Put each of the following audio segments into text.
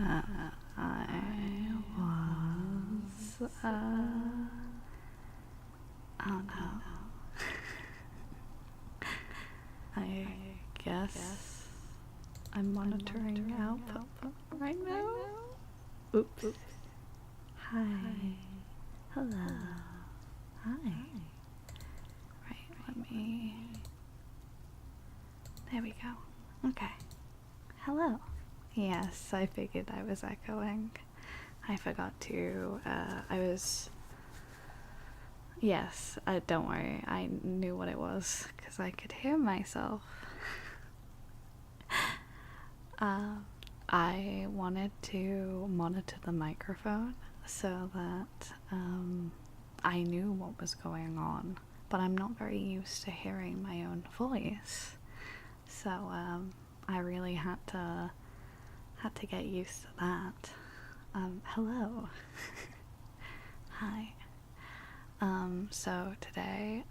I was, oh no. I guess I'm monitoring output right now. Oops. Hi. Hello. Hi. Right, let me... There we go. Okay. Hello. Yes, I figured I was echoing. I forgot to, Yes, don't worry, I knew what it was, because I could hear myself. I wanted to monitor the microphone so that I knew what was going on, but I'm not very used to hearing my own voice, so I really had to get used to that. Hello. Hi. So today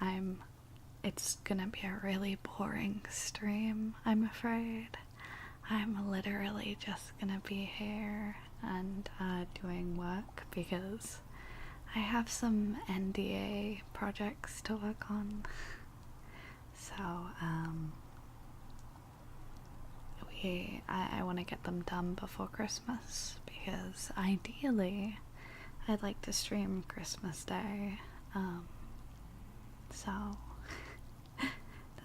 it's gonna be a really boring stream, I'm afraid. I'm literally just gonna be here and doing work because I have some NDA projects to work on. So, I want to get them done before Christmas because ideally I'd like to stream Christmas Day. So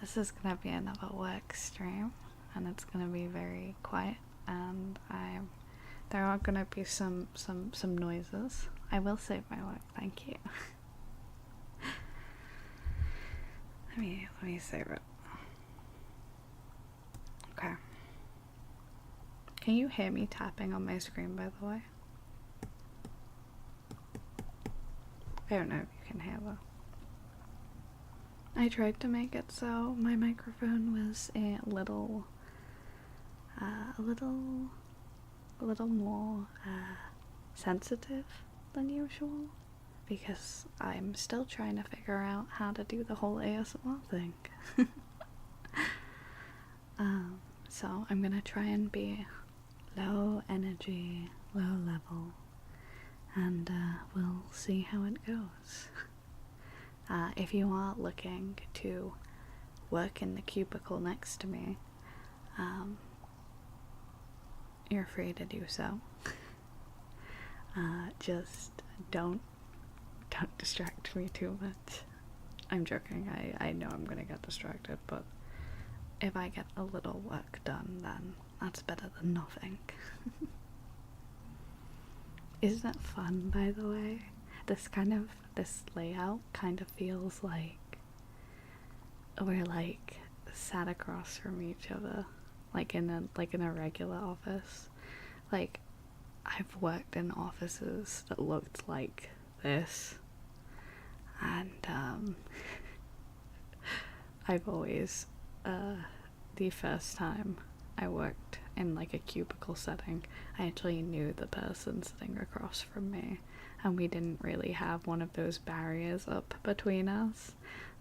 this is gonna be another work stream, and it's gonna be very quiet, and there are gonna be some noises. I will save my work, thank you. let me save it. Okay. Can you hear me tapping on my screen, by the way? I don't know if you can hear though. I tried to make it so my microphone was a little more sensitive than usual, because I'm still trying to figure out how to do the whole ASMR thing. So I'm gonna try and be low energy, low level, and we'll see how it goes. If you are looking to work in the cubicle next to me, you're free to do so. Just don't distract me too much. I'm joking, I know I'm gonna get distracted, but if I get a little work done, then that's better than nothing. Isn't it fun, by the way? This layout kind of feels like we're like sat across from each other, like in a regular office. Like, I've worked in offices that looked like this, and I've always the first time I worked in like a cubicle setting, I actually knew the person sitting across from me, and we didn't really have one of those barriers up between us.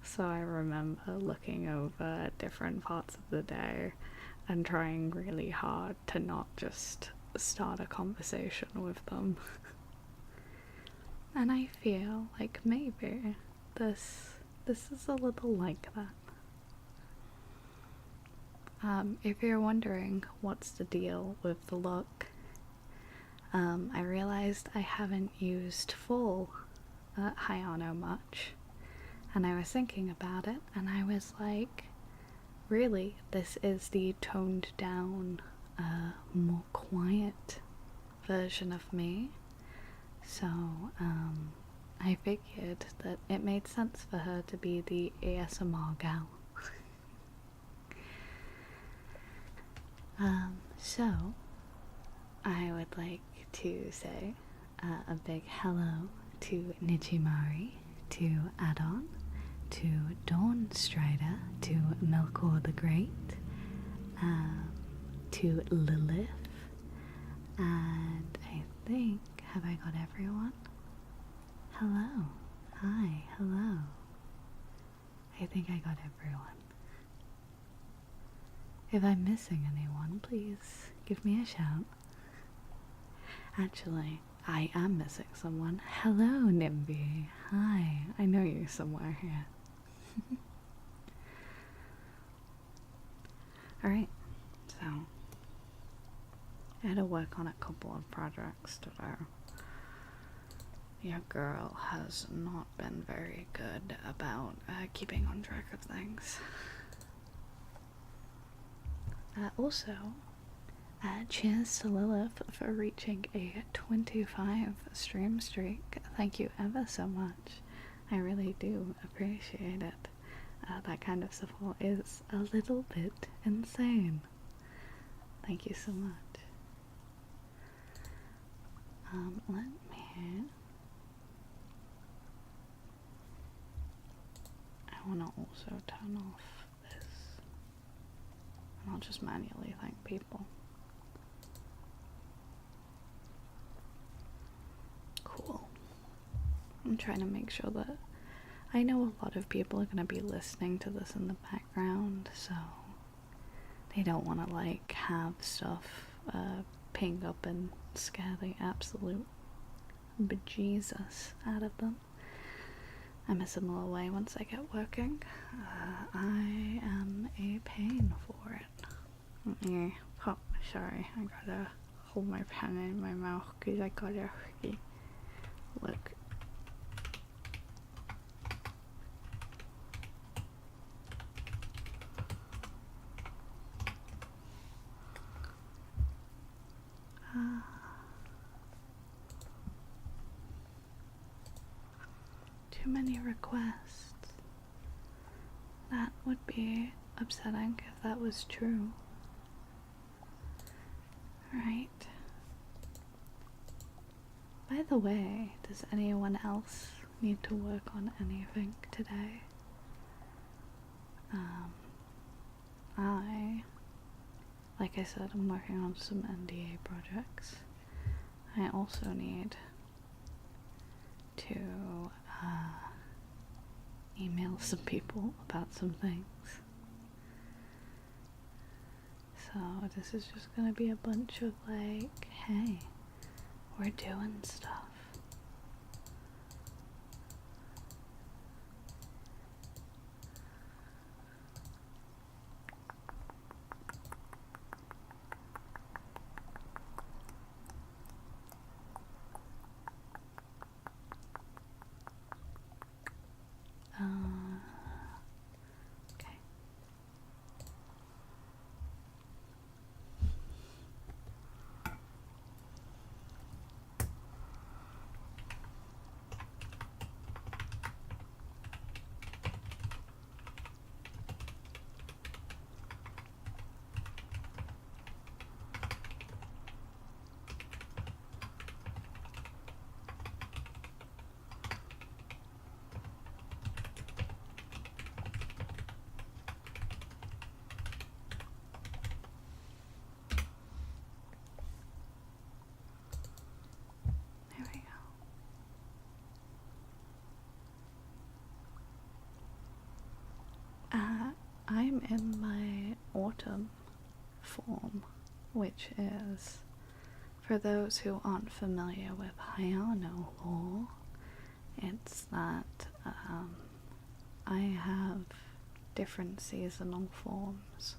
So I remember looking over at different parts of the day and trying really hard to not just start a conversation with them. And I feel like maybe this is a little like that. If you're wondering what's the deal with the look, I realized I haven't used full Hayano much, and I was thinking about it, and I was like, really, this is the toned down, more quiet version of me. So I figured that it made sense for her to be the ASMR gal. So I would like to say a big hello to Nijimari, to Adon, to Dawn Strider, to Melkor the Great, to Lilith, and I think, have I got everyone? Hello. Hi, hello. I think I got everyone. If I'm missing anyone, please give me a shout. Actually, I am missing someone. Hello, Nimby. Hi, I know you somewhere here. Alright, so I had to work on a couple of projects today. Your girl has not been very good about keeping on track of things. Also, cheers to Lilith for reaching a 25 stream streak. Thank you ever so much. I really do appreciate it. That kind of support is a little bit insane. Thank you so much. Let me... I want to also turn off this. And I'll just manually thank people. Cool. I'm trying to make sure that I know a lot of people are going to be listening to this in the background, so they don't want to like have stuff ping up and scare the absolute bejesus out of them. I'm a similar way once I get working. I am a pain for it. Oh, sorry, I gotta hold my pen in my mouth because I gotta look. Too many requests. That would be upsetting if that was true. Right. By the way, does anyone else need to work on anything today? Like I said, I'm working on some NDA projects. I also need to email some people about some things. So this is just gonna be a bunch of like, hey, we're doing stuff. Okay. There we go. I'm in my autumn form, which is, for those who aren't familiar with Hayano lore, it's that I have different seasonal forms,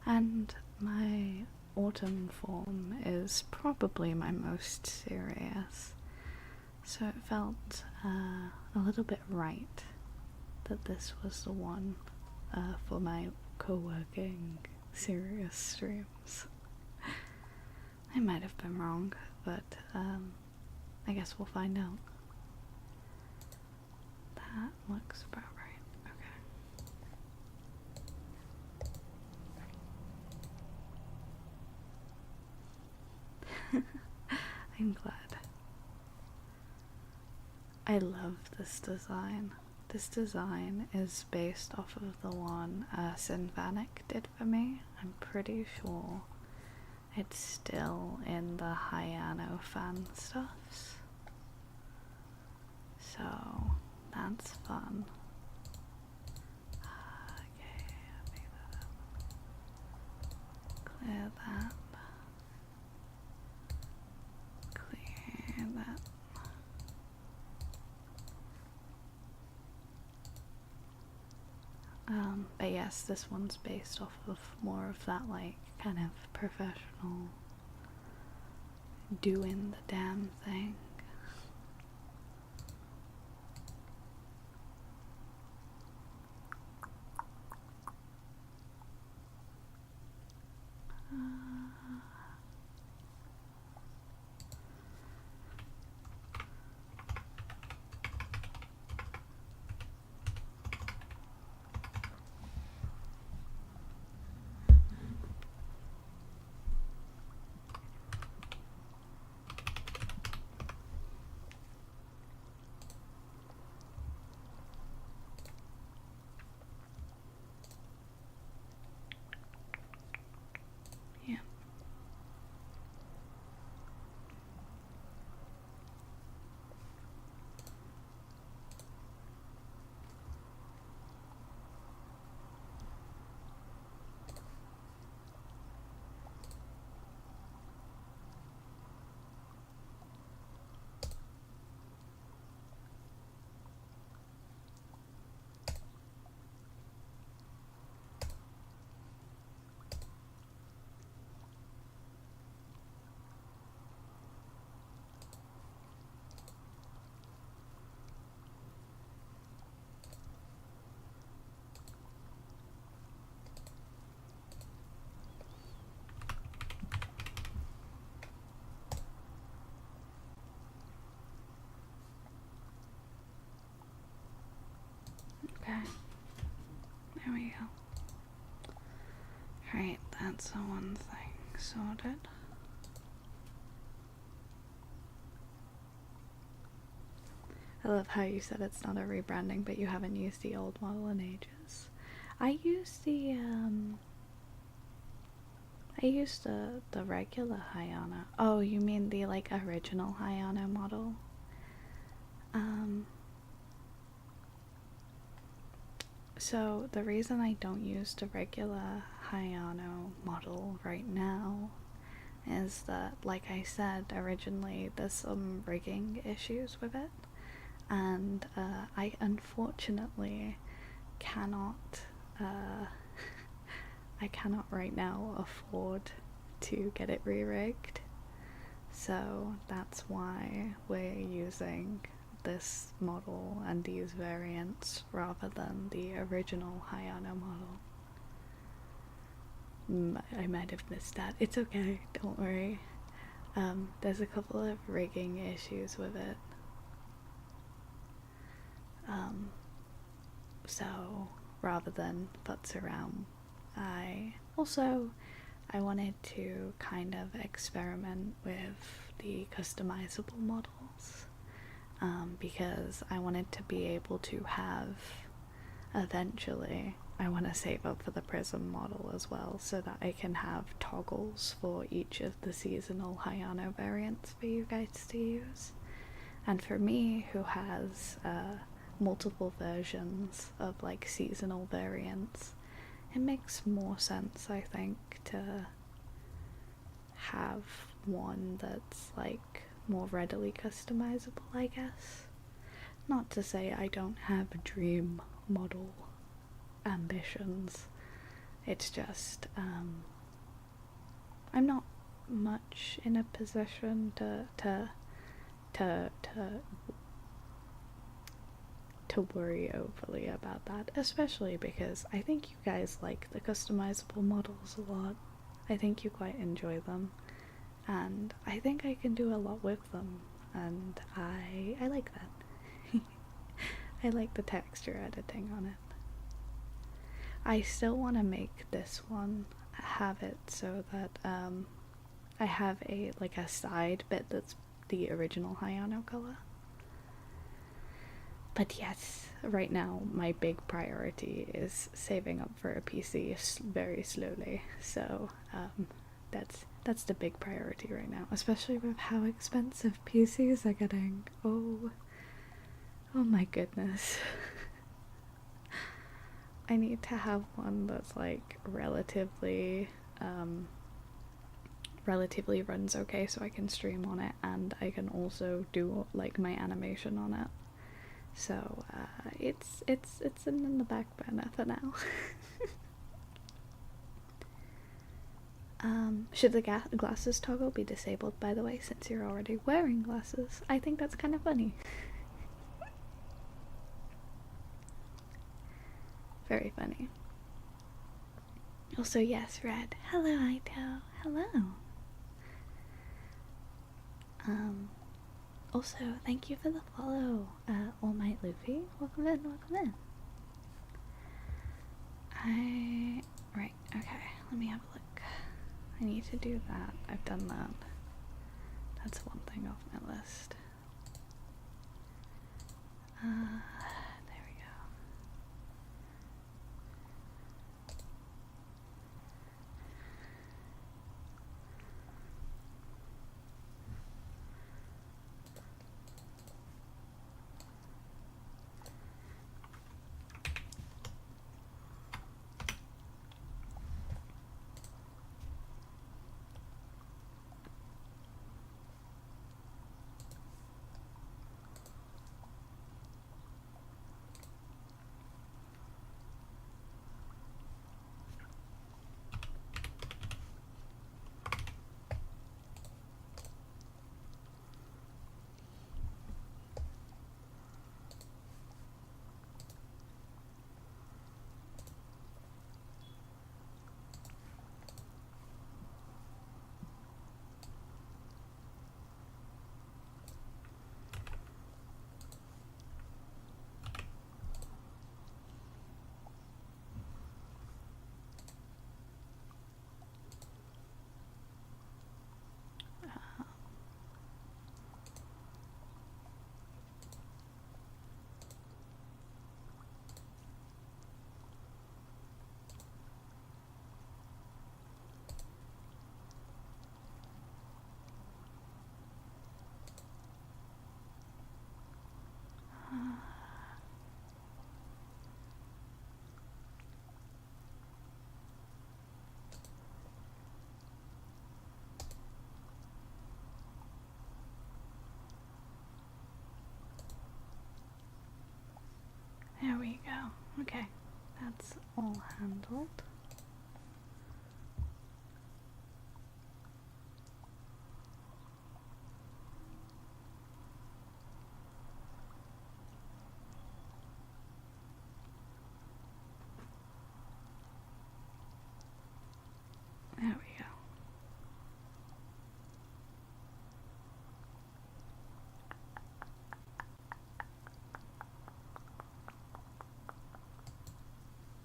and my autumn form is probably my most serious, so it felt a little bit right that this was the one for my co-working serious streams. I might have been wrong, but I guess we'll find out. That looks about right. Okay. I'm glad. I love this design. This design is based off of the one Sinvanic did for me. I'm pretty sure it's still in the Hayano fan stuffs. So that's fun. Okay, I'll make that up. Clear that. guess this one's based off of more of that, like, kind of professional doing the damn thing. Yeah. Okay, there we go. Right, that's the one thing sorted. I love how you said it's not a rebranding, but you haven't used the old model in ages. I used the regular Hayano. Oh, you mean the, like, original Hayano model? So the reason I don't use the regular Hayano model right now is that, like I said originally, there's some rigging issues with it, and I unfortunately cannot I cannot right now afford to get it re-rigged, so that's why we're using this model and these variants rather than the original Hayano model. I might have missed that. It's okay, don't worry. There's a couple of rigging issues with it. So rather than futz around, I wanted to kind of experiment with the customizable models, because I wanted to be able to have, eventually, I want to save up for the Prism model as well, so that I can have toggles for each of the seasonal Hayano variants for you guys to use. And for me, who has multiple versions of, like, seasonal variants, it makes more sense, I think, to have one that's, like, more readily customizable, I guess. Not to say I don't have dream model ambitions, it's just I'm not much in a position to worry overly about that, especially because I think you guys like the customizable models a lot. I think you quite enjoy them, and I think I can do a lot with them, and I like that. I like the texture editing on it. I still want to make this one have it so that I have a side bit that's the original Hayano color. But yes, right now my big priority is saving up for a PC very slowly, so that's the big priority right now, especially with how expensive PCs are getting. Oh my goodness. I need to have one that's, like, relatively runs okay so I can stream on it, and I can also do, like, my animation on it. So it's in the back burner for now. Should the glasses toggle be disabled, by the way, since you're already wearing glasses? I think that's kind of funny. Very funny. Also, yes, Red. Hello, Aito. Hello. Also, thank you for the follow, All Might Luffy. Welcome in, welcome in. Right, okay, let me have a look. I need to do that. I've done that. That's one thing off my list. There we go. There we go. Okay, that's all handled. There we go.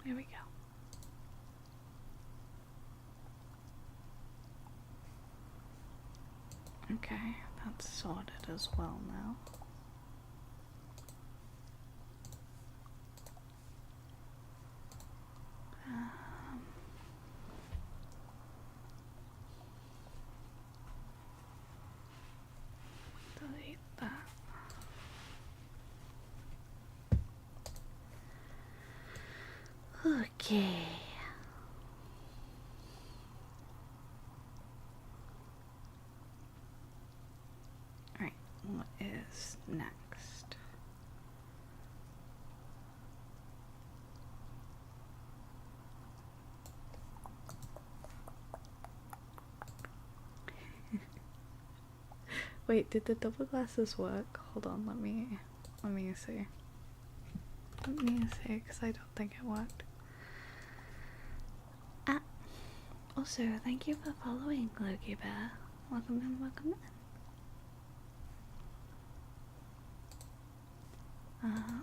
There we go. Okay, that's sorted as well now. Delete that. Okay. Alright, what is next? Wait, did the double glasses work? Hold on, let me see. Let me see, because I don't think it worked. Ah, also, thank you for following, Loki Bear. Welcome in, welcome in.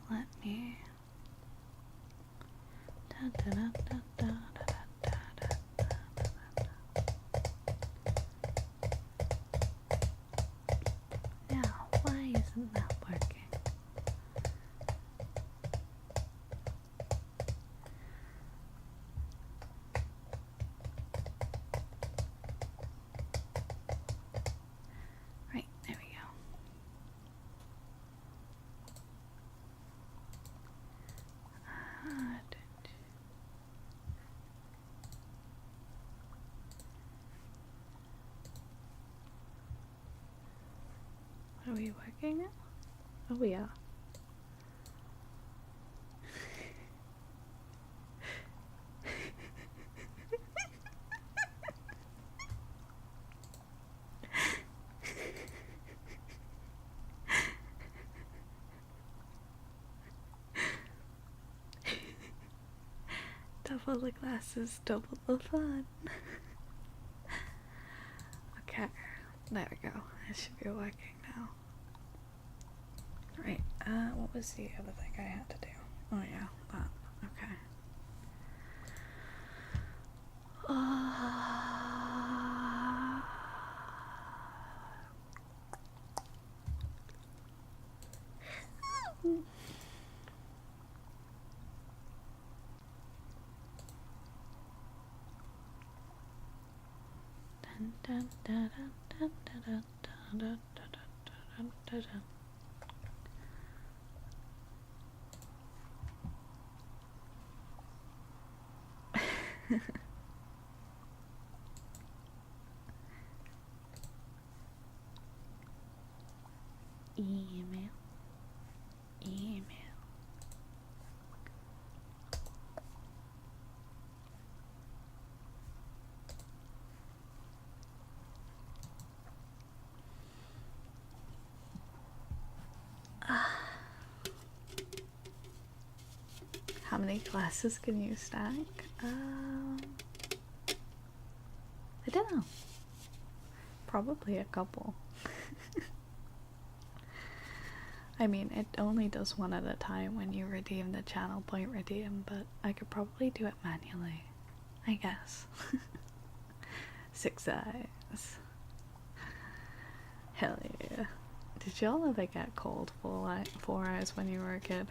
Let me... Now, why isn't that working? Right, there we go. Are we working now? Oh, we are. full of glasses, double the fun. Okay, there we go. It should be working now. Right, what was the other thing I had to do? Oh yeah, that. Okay. Email. How many glasses can you stack? I don't know. Probably a couple. I mean, it only does one at a time when you redeem the channel point redeem, but I could probably do it manually, I guess. 6 eyes. Hell yeah. Did y'all ever get cold 4 eyes when you were a kid?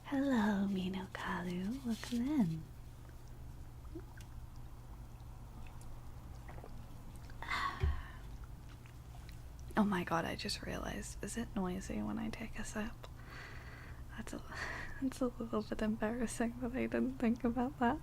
Hello, Minokalu. Welcome in. Oh my god, I just realized. Is it noisy when I take a sip? That's a little bit embarrassing that I didn't think about that.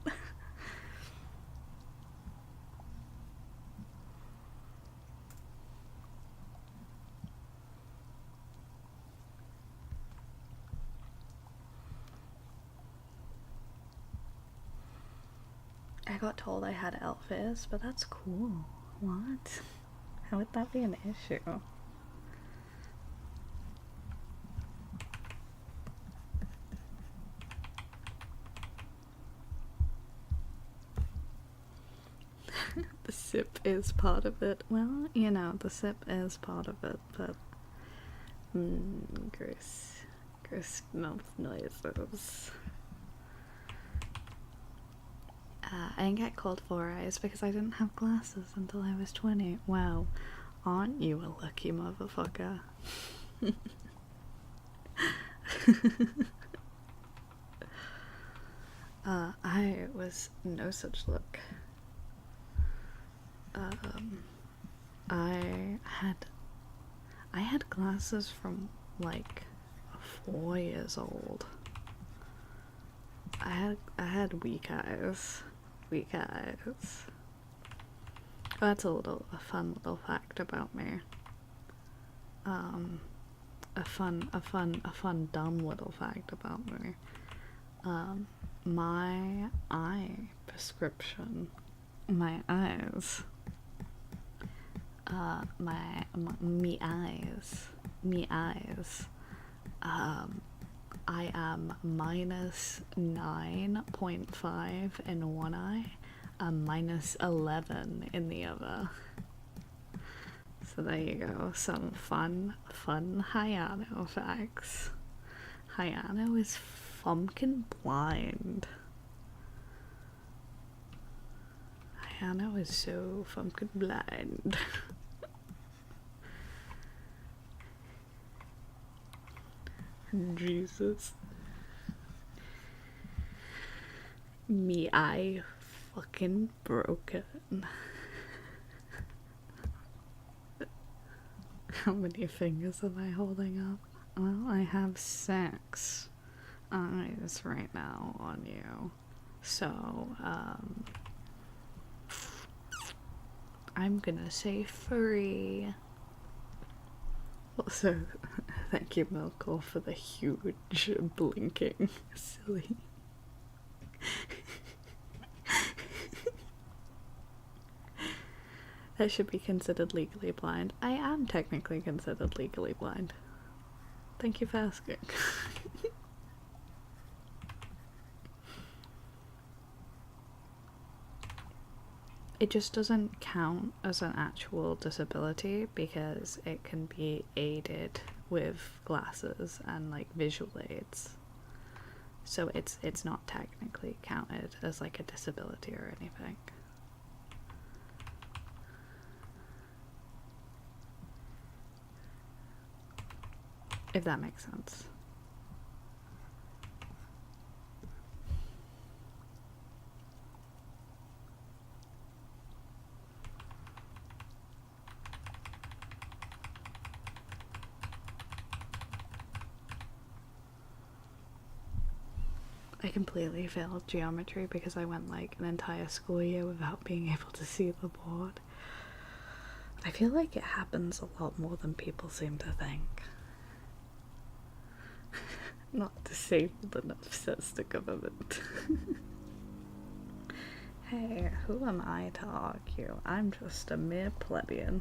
I got told I had elf ears, but that's cool. What? How would that be an issue? The sip is part of it. Well, you know, the sip is part of it, but gross mouth noises. I didn't get cold 4 eyes because I didn't have glasses until I was 20. Wow, aren't you a lucky motherfucker? I was no such luck. I had glasses from like 4 years old. I had weak eyes. Oh, that's a fun little fact about me. A fun dumb little fact about me. My eye prescription, my eyes, me eyes, I am minus 9.5 in one eye, minus 11 in the other. So there you go, some fun Hayano facts. Hayano is fucking blind. Hayano is so fucking blind. Jesus. Me eye fucking broken. How many fingers am I holding up? Well, I have 6 eyes right now on you. So, I'm gonna say 3. Also, thank you, Milko, for the huge blinking. Silly. That should be considered legally blind. I am technically considered legally blind. Thank you for asking. It just doesn't count as an actual disability because it can be aided with glasses and like visual aids. So it's not technically counted as like a disability or anything. If that makes sense. I completely failed geometry because I went like an entire school year without being able to see the board. I feel like it happens a lot more than people seem to think. Not disabled enough, says the government. Hey, who am I to argue? I'm just a mere plebeian.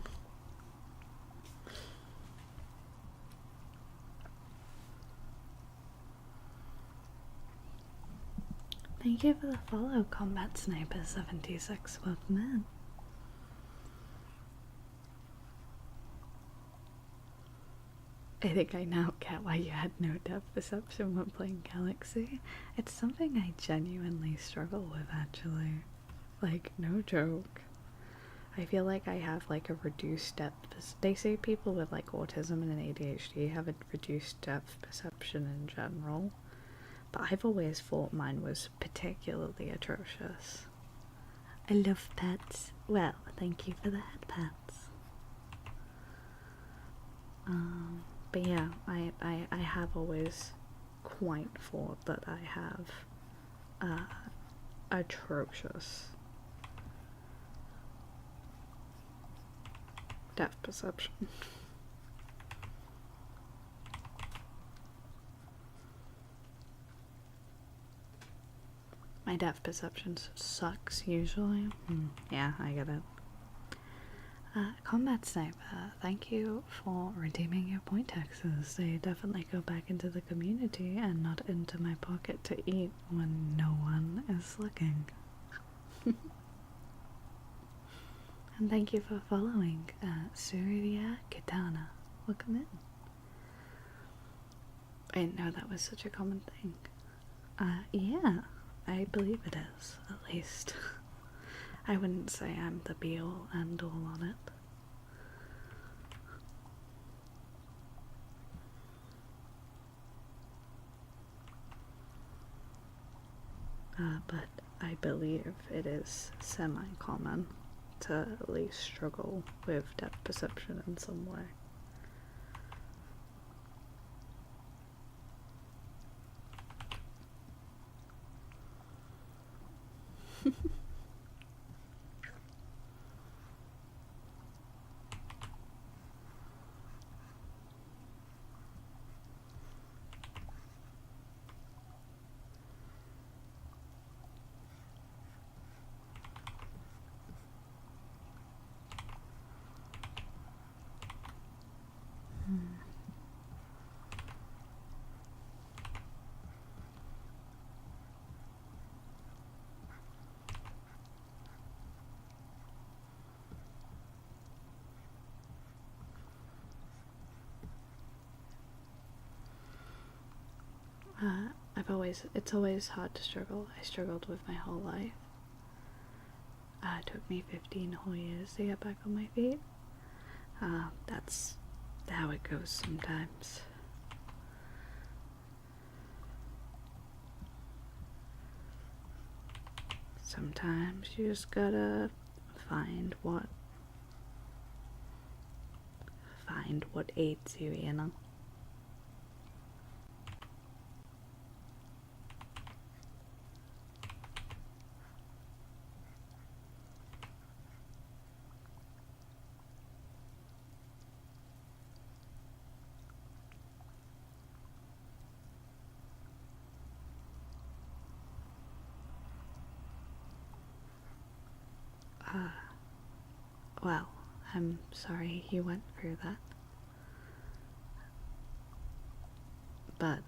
Thank you for the follow, Combat Sniper 76. Welcome in. I think I now get why you had no depth perception when playing Galaxy. It's something I genuinely struggle with, actually. Like, no joke. I feel like I have like a reduced depth. They say people with like autism and an ADHD have a reduced depth perception in general. But I've always thought mine was particularly atrocious. I love pets. Well, thank you for the head pets. But yeah, I have always quite thought that I have atrocious depth perception. My depth perception sucks usually. Yeah, I get it. Combat Sniper, thank you for redeeming your point taxes. They definitely go back into the community and not into my pocket to eat when no one is looking. And thank you for following Surya Kitana. Welcome in. I didn't know that was such a common thing. Yeah, I believe it is, at least. I wouldn't say I'm the be-all and all on it. But I believe it is semi-common to at least struggle with depth perception in some way. It's always hard to struggle. I struggled with my whole life. It took me 15 whole years to get back on my feet. That's how it goes sometimes. Sometimes you just gotta find what aids you, you know? Well, I'm sorry you went through that. But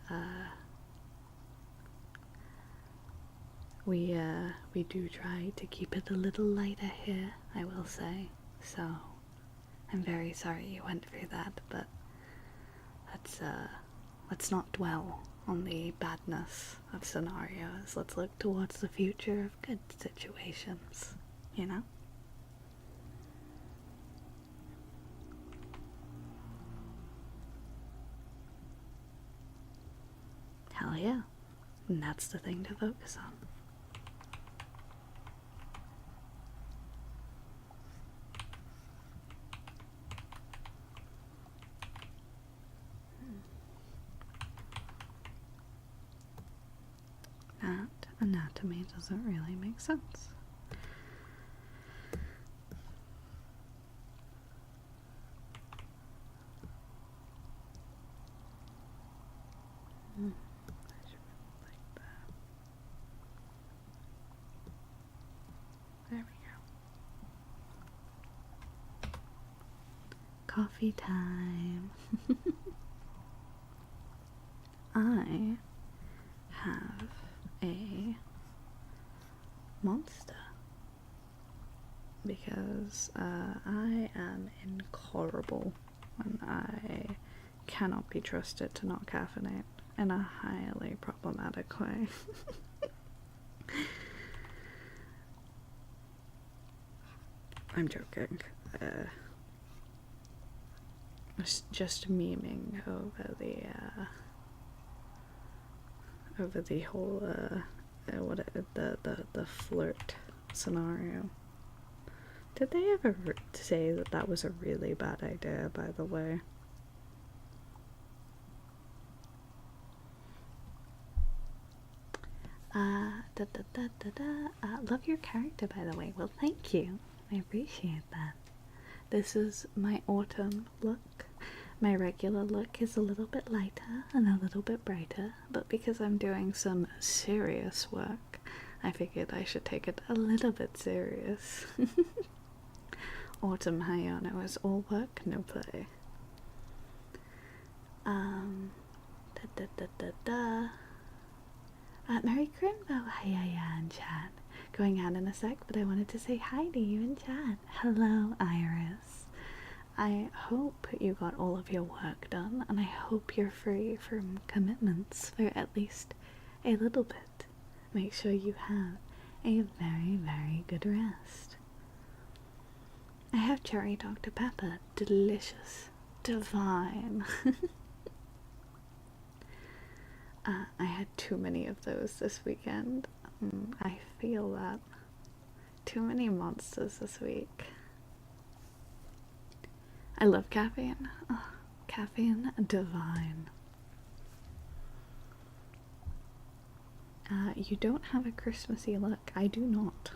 we do try to keep it a little lighter here, I will say. So I'm very sorry you went through that, but let's not dwell on the badness of scenarios. Let's look towards the future of good situations, you know? Hell yeah. And that's the thing to focus on. That anatomy doesn't really make sense. I should like that. There we go. Coffee time. I have a monster because I am incorrigible when I cannot be trusted to not caffeinate in a highly problematic way. I'm joking. I was just memeing over the whole the flirt scenario. Did they ever say that that was a really bad idea, by the way? Love your character, by the way. Well, thank you. I appreciate that. This is my autumn look. My regular look is a little bit lighter and a little bit brighter, but because I'm doing some serious work, I figured I should take it a little bit serious. Autumn Hayano is all work, no play. Merry Crimbo, hi in chat. Going out in a sec, but I wanted to say hi to you in chat. Hello, Iris. I hope you got all of your work done, and I hope you're free from commitments for at least a little bit. Make sure you have a very, very good rest. I have cherry Dr. Pepper. Delicious. Divine. I had too many of those this weekend. I feel that. Too many monsters this week. I love caffeine. Oh, caffeine divine. You don't have a Christmassy look. I do not.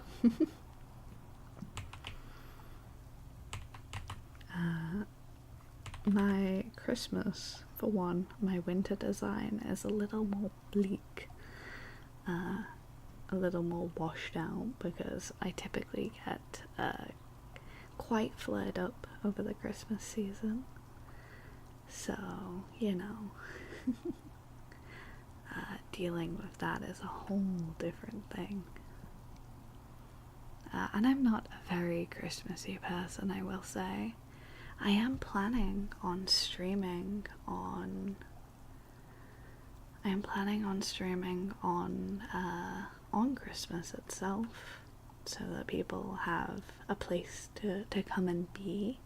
My Christmas, for one, my winter design is a little more bleak. A little more washed out because I typically get quite flared up over the Christmas season. So, you know, dealing with that is a whole different thing. And I'm not a very Christmassy person, I will say. I am planning on streaming on Christmas itself, so that people have a place to come and be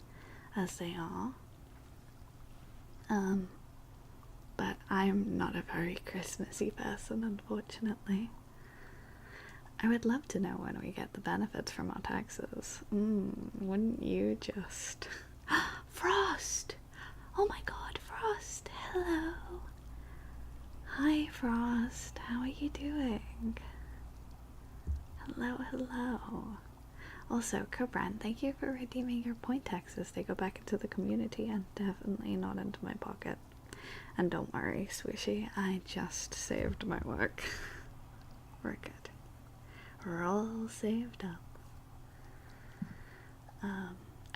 as they are. But I'm not a very Christmassy person, unfortunately. I would love to know when we get the benefits from our taxes. Wouldn't you just... Frost! Oh my god, Frost! Hello! Hi, Frost. How are you doing? Hello, hello. Also, Cobran, thank you for redeeming your point taxes. They go back into the community and definitely not into my pocket. And don't worry, Swishy, I just saved my work. We're good. We're all saved up.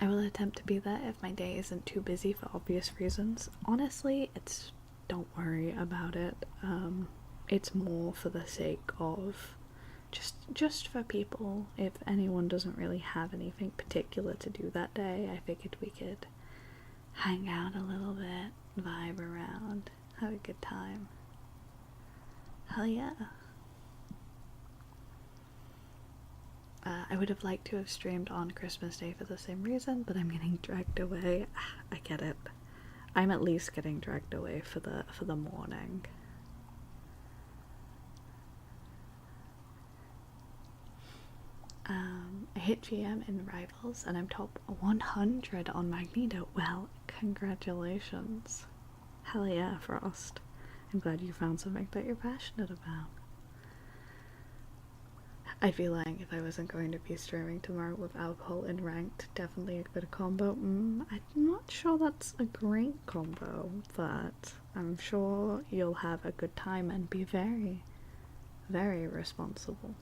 I will attempt to be there if my day isn't too busy for obvious reasons. Honestly, it's don't worry about it. It's more for the sake of just for people. If anyone doesn't really have anything particular to do that day, I figured we could hang out a little bit, vibe around, have a good time. Hell yeah. I would have liked to have streamed on Christmas Day for the same reason, but I'm getting dragged away. I get it. I'm at least getting dragged away for the morning. I hit GM in Rivals and I'm top 100 on Magneto. Well, congratulations. Hell yeah, Frost. I'm glad you found something that you're passionate about. I'd be lying if I wasn't going to be streaming tomorrow with alcohol and ranked. Definitely a good combo. I'm not sure that's a great combo, but I'm sure you'll have a good time and be very, very responsible.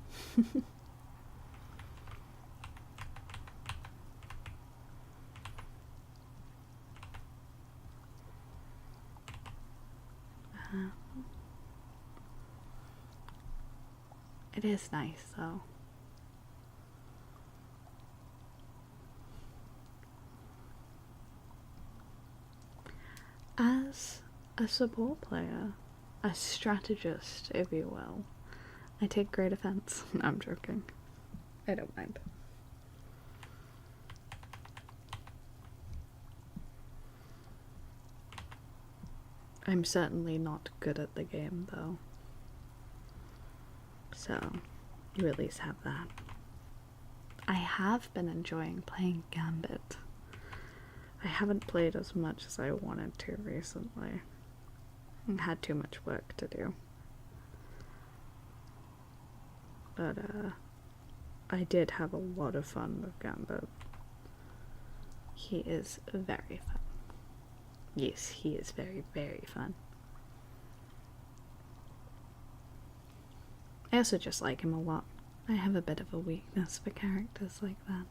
It is nice though. As a support player, a strategist, if you will, I take great offense. No, I'm joking. I don't mind. I'm certainly not good at the game though. So, you at least have that. I have been enjoying playing Gambit. I haven't played as much as I wanted to recently. I had too much work to do. But, I did have a lot of fun with Gambit. He is very fun. Yes, he is very, very fun. I also just like him a lot. I have a bit of a weakness for characters like that.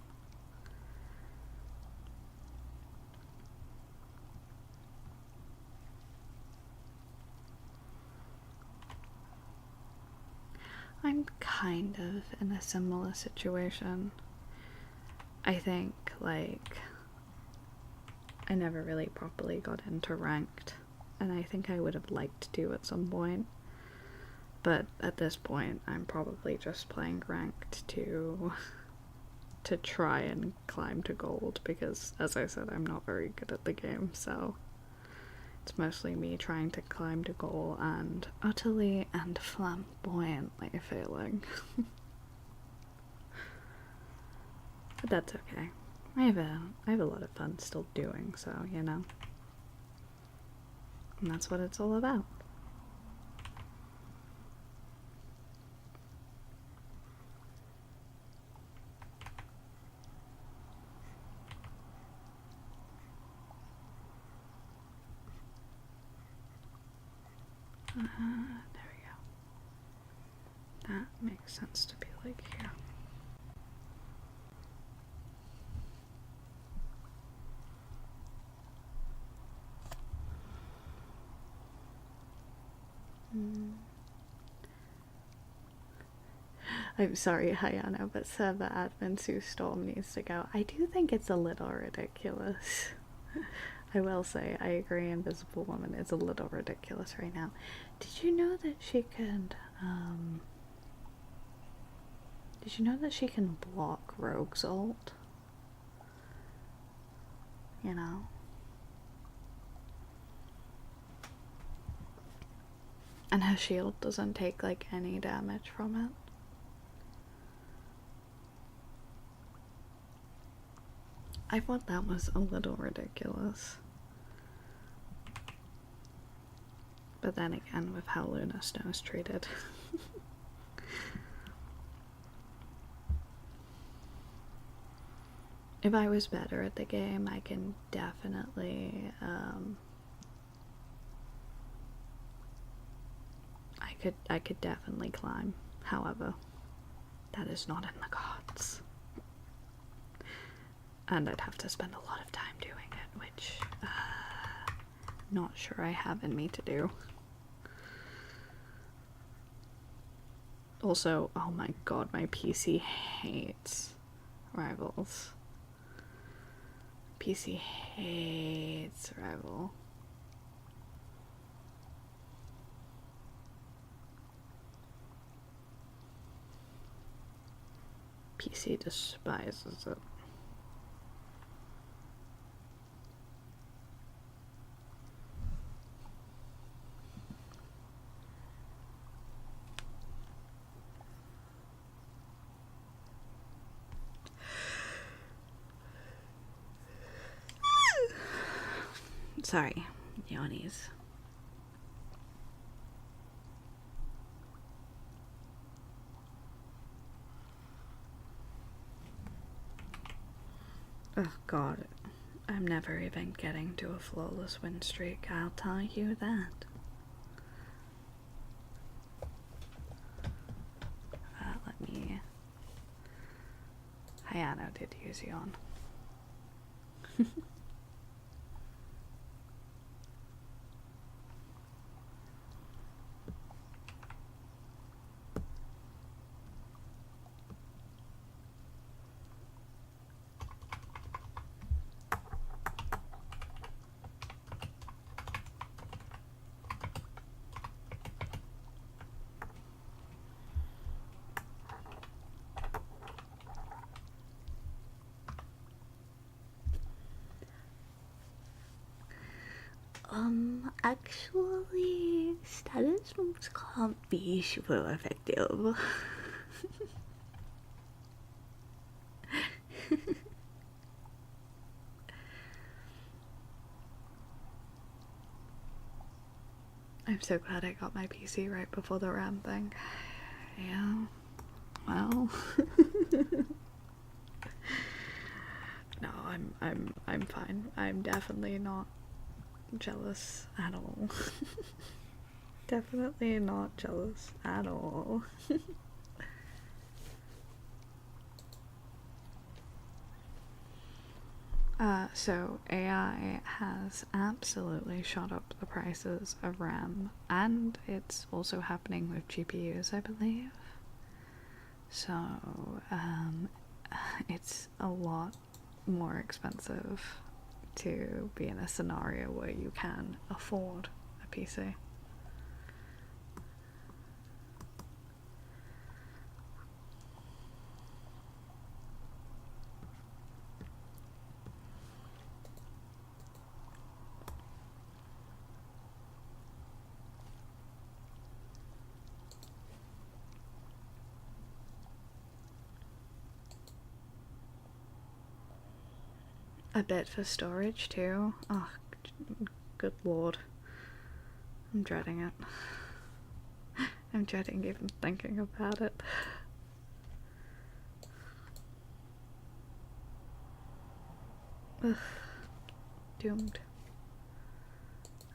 I'm kind of in a similar situation. I think, like, I never really properly got into ranked, and I think I would have liked to at some point. But at this point, I'm probably just playing ranked to try and climb to gold, because, as I said, I'm not very good at the game, so it's mostly me trying to climb to goal and utterly and flamboyantly failing. But that's okay. I have a lot of fun still doing so, you know? And that's what it's all about. There we go. That makes sense to be like here. I'm sorry, Hayano, but server admin Sue Storm needs to go. I do think it's a little ridiculous. I will say, I agree, Invisible Woman is a little ridiculous right now. Did you know that she could, did you know that she can block Rogue's ult? You know? And her shield doesn't take, like, any damage from it. I thought that was a little ridiculous. But then again, with how Luna Snow's treated. If I was better at the game, I can definitely, I could definitely climb. However, that is not in the cards. And I'd have to spend a lot of time doing it, which, not sure I have in me to do. Also, oh my god, my PC hates Rivals. PC hates Rival. PC despises it. Sorry, yawnies. Oh god, I'm never even getting to a flawless win streak, I'll tell you that. Let me... Hayano did use yawn. Actually, status moves can't be super effective. I'm so glad I got my PC right before the RAM thing. Yeah, well. No, I'm fine. I'm definitely not jealous at all. Definitely not jealous at all. So AI has absolutely shot up the prices of RAM, and it's also happening with GPUs, I believe. So, it's a lot more expensive to be in a scenario where you can afford a PC. A bit for storage too. Oh, good lord. I'm dreading it. I'm dreading even thinking about it. Ugh. Doomed.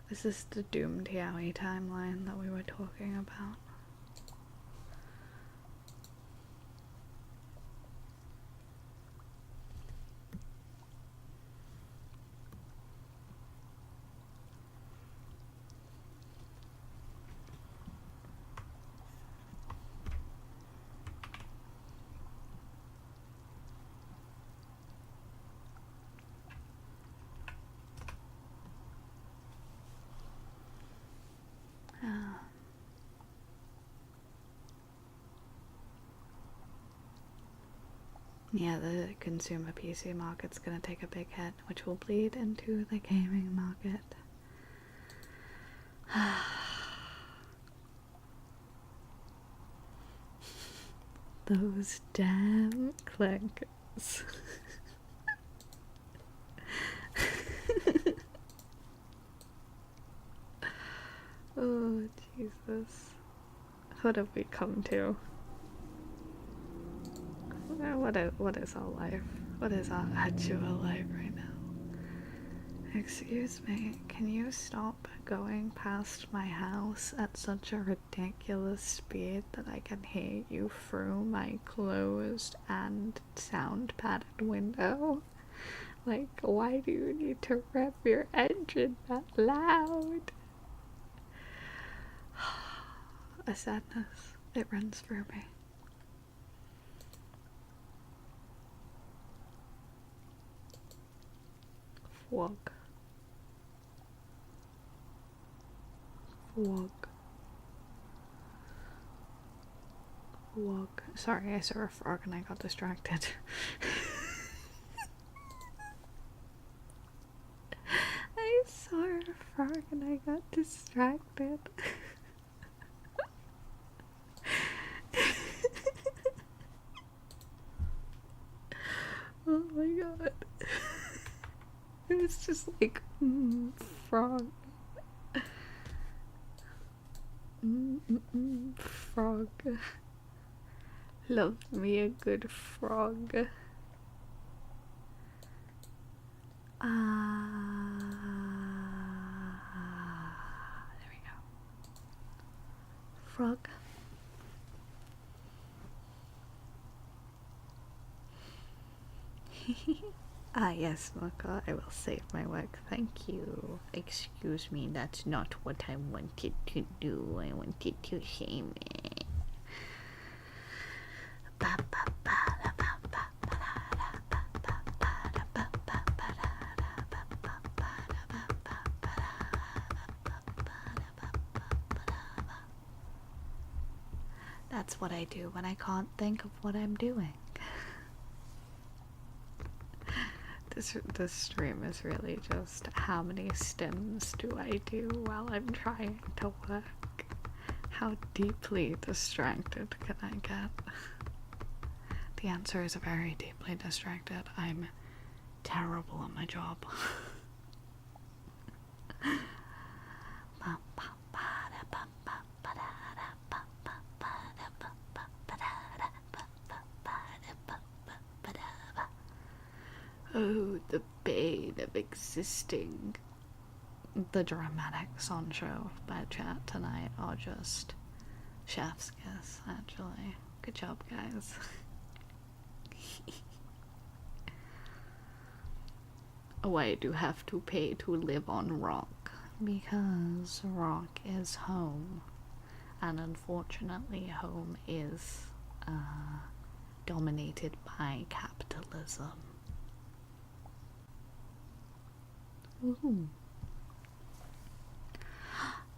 This is the doomed Yaoi timeline that we were talking about. Yeah, the consumer PC market's gonna take a big hit, which will bleed into the gaming market. Those damn clinkers. Oh, Jesus. What have we come to? What is our life? What is our actual life right now? Excuse me, can you stop going past my house at such a ridiculous speed that I can hear you through my closed and sound padded window? Like, why do you need to rev your engine that loud? A sadness, it runs through me. Fwog. Fwog. Fwog. Sorry, I saw a frog and I got distracted. I saw a frog and I got distracted. Oh my god. It was just like, frog. Frog. Love me a good frog. There we go. Frog. Ah, yes, Moko, I will save my work. Thank you. Excuse me, that's not what I wanted to do. I wanted to say me. That's what I do when I can't think of what I'm doing. This stream is really just how many stims do I do while I'm trying to work? How deeply distracted can I get? The answer is very deeply distracted. I'm terrible at my job. Oh, the pain of existing. The dramatics on show by chat tonight are just chef's kiss, actually. Good job, guys. Oh, I do have to pay to live on rock, because rock is home, and unfortunately home is dominated by capitalism. Ooh.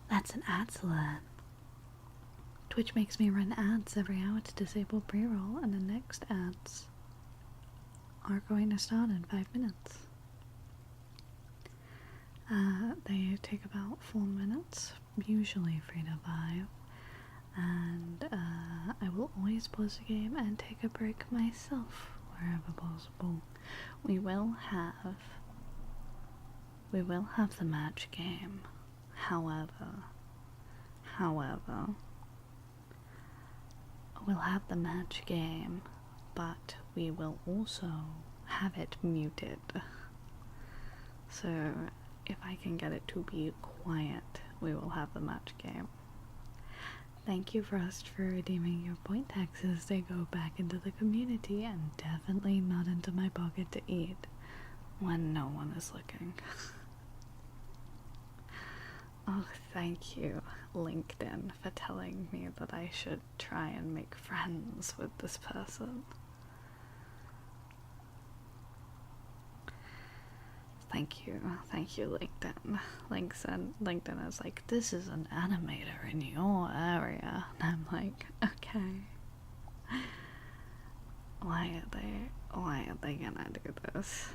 That's an ads alert. Twitch makes me run ads every hour to disable pre-roll, and the next ads are going to start in 5 minutes. They take about 4 minutes, usually 3 to 5, and I will always pause the game and take a break myself wherever possible. We will have the match game. However, we'll have the match game, but we will also have it muted. So if I can get it to be quiet, we will have the match game. Thank you, Frost, for redeeming your point taxes. They go back into the community and definitely not into my pocket to eat when no one is looking. Oh, thank you, LinkedIn, for telling me that I should try and make friends with this person. Thank you, LinkedIn. LinkedIn is like, this is an animator in your area. And I'm like, okay. Why are they gonna do this?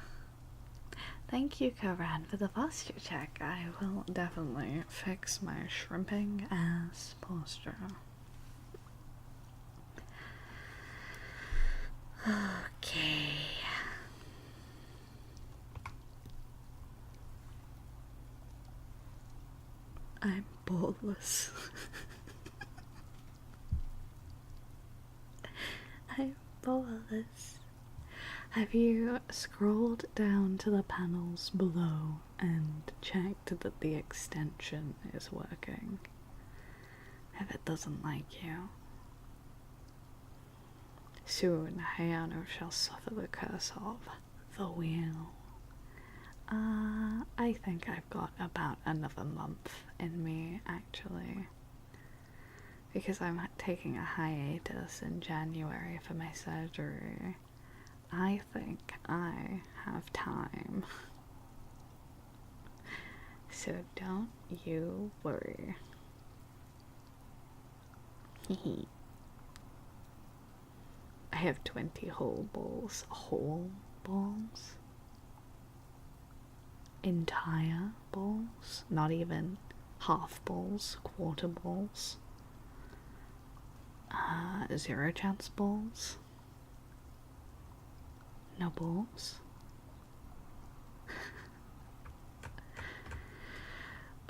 Thank you, Koran, for the posture check. I will definitely fix my shrimping ass posture. Okay. I'm ballless. I'm ballless. Have you scrolled down to the panels below and checked that the extension is working? If it doesn't like you, soon Hayano shall suffer the curse of the wheel. I think I've got about another month in me, actually. Because I'm taking a hiatus in January for my surgery. I think I have time. So don't you worry. I have 20 whole balls. Whole balls? Entire balls? Not even half balls, quarter balls. Zero chance balls? No balls?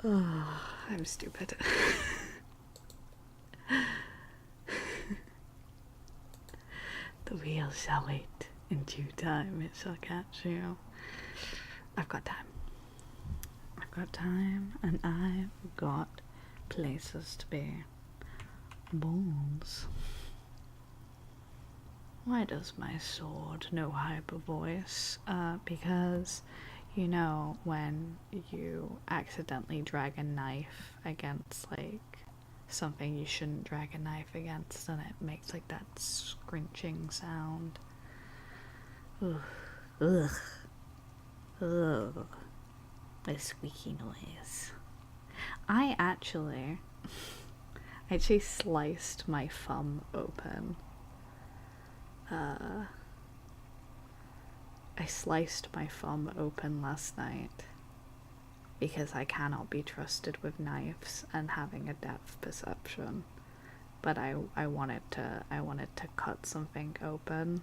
Oh, I'm stupid. The wheel shall wait. In due time it shall catch you. I've got time. I've got time, and I've got places to be. Balls. Why does my sword no hyper voice? Because, you know, when you accidentally drag a knife against, like, something you shouldn't drag a knife against, and it makes, like, that scrunching sound. Ugh. Ugh. Ugh. A squeaky noise. I actually sliced my thumb open. I sliced my thumb open last night because I cannot be trusted with knives and having a depth perception. But I wanted to cut something open,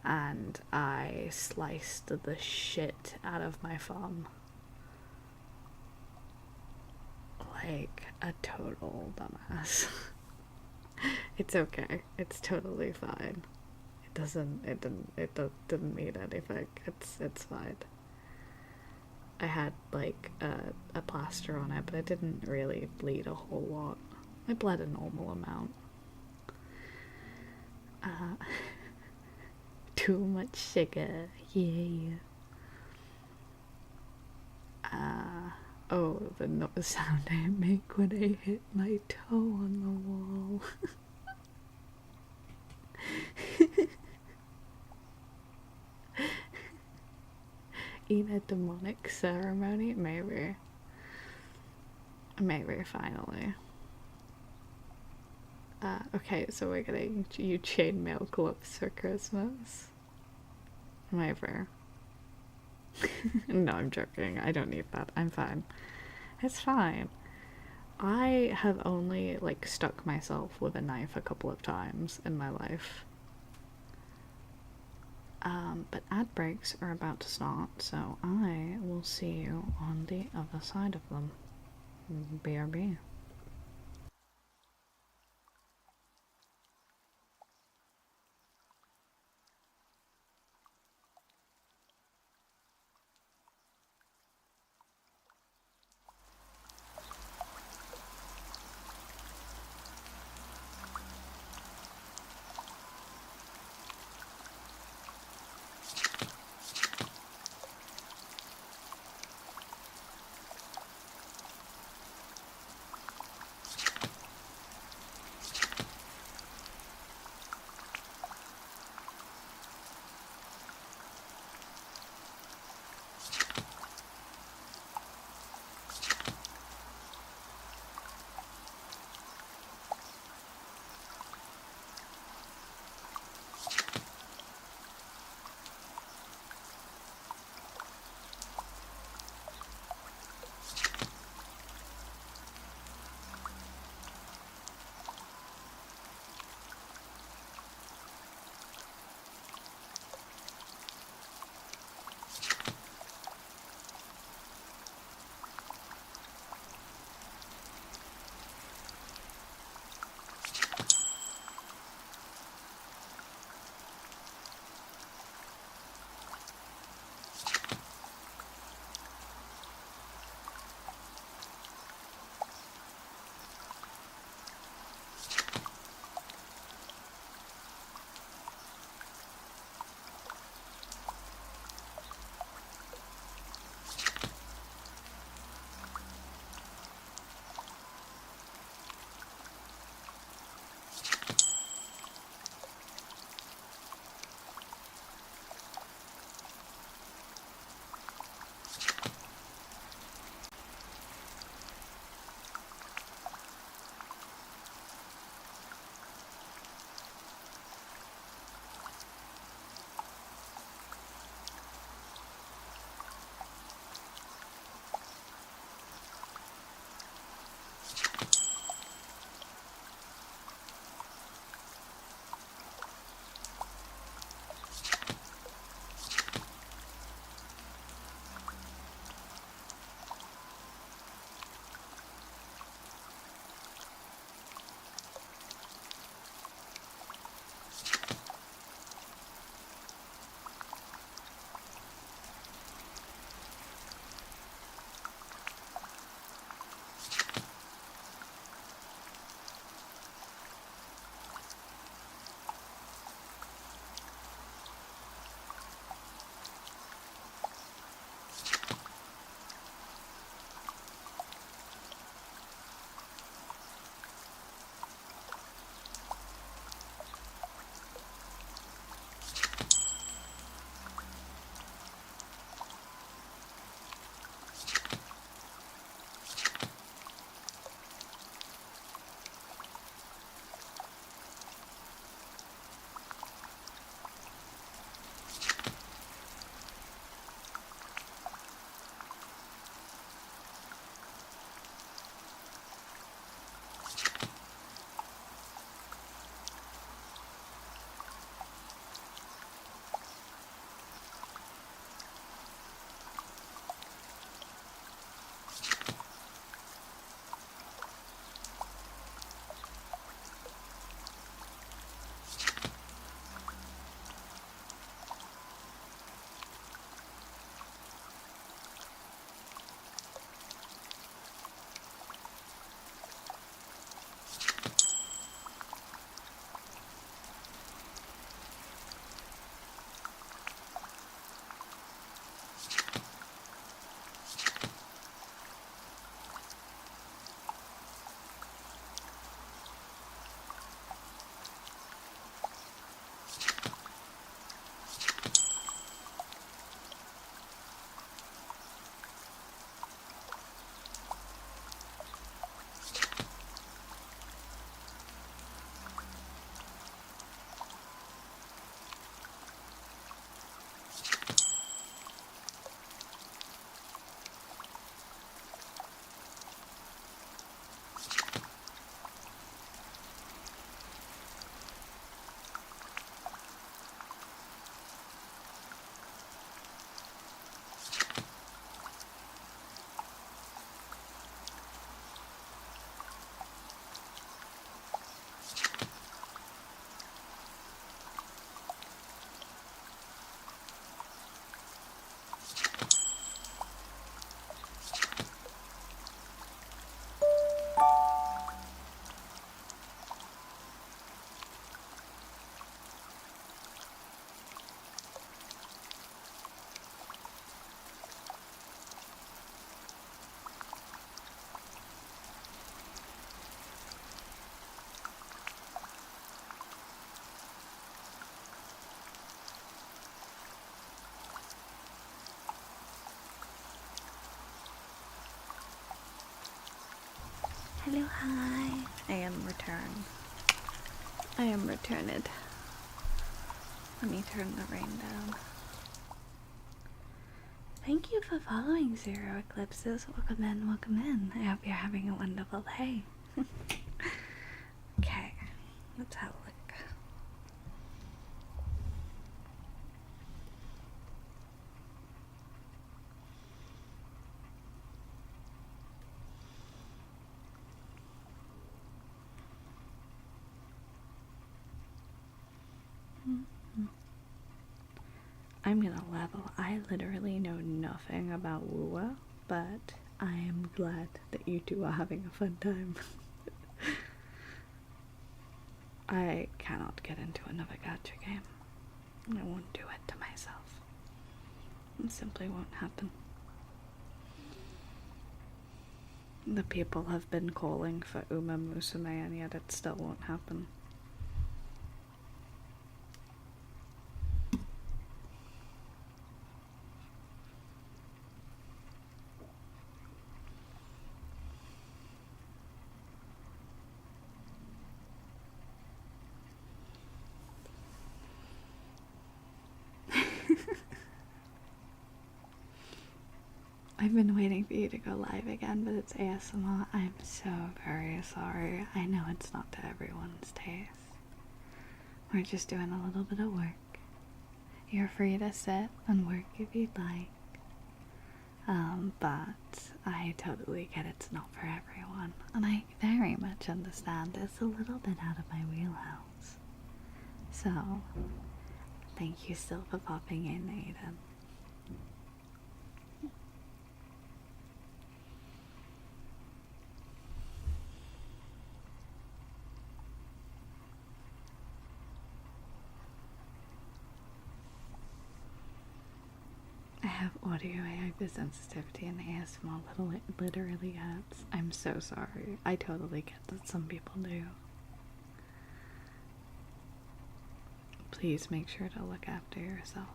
and I sliced the shit out of my thumb. Like a total dumbass. It's okay. It's totally fine. It didn't mean anything. It's fine. I had like a plaster on it, but it didn't really bleed a whole lot. I bled a normal amount. Too much sugar, yeah. Oh, the sound I make when I hit my toe on the wall. In a demonic ceremony? Maybe. Maybe, finally. Okay, so we're getting you chainmail gloves for Christmas. Maybe. No, I'm joking. I don't need that. I'm fine. It's fine. I have only, like, stuck myself with a knife a couple of times in my life. But ad breaks are about to start, so I will see you on the other side of them. BRB. Hello, hi. I am returned. I am returned. Let me turn the rain down. Thank you for following Zero Eclipses. Welcome in, welcome in. I hope you're having a wonderful day. Okay, let's have a look. I'm gonna level. I literally know nothing about Woowa, but I am glad that you two are having a fun time. I cannot get into another gacha game. I won't do it to myself. It simply won't happen. The people have been calling for Uma Musume and yet it still won't happen. I've been waiting for you to go live again, but it's ASMR. I'm so very sorry. I know it's not to everyone's taste. We're just doing a little bit of work. You're free to sit and work if you'd like. But I totally get it's not for everyone. And I very much understand it's a little bit out of my wheelhouse. So, thank you still for popping in, Aiden. I have audio hypersensitivity and ASMR literally hurts. I'm so sorry. I totally get that some people do. Please make sure to look after yourself.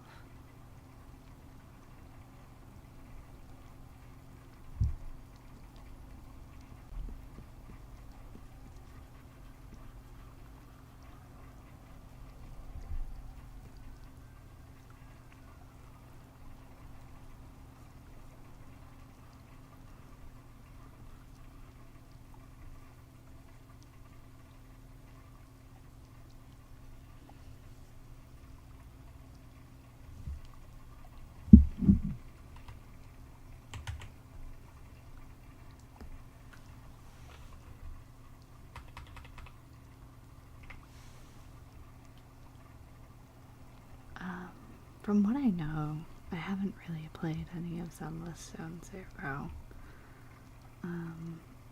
From what I know, I haven't really played any of Zenless Zone Zero.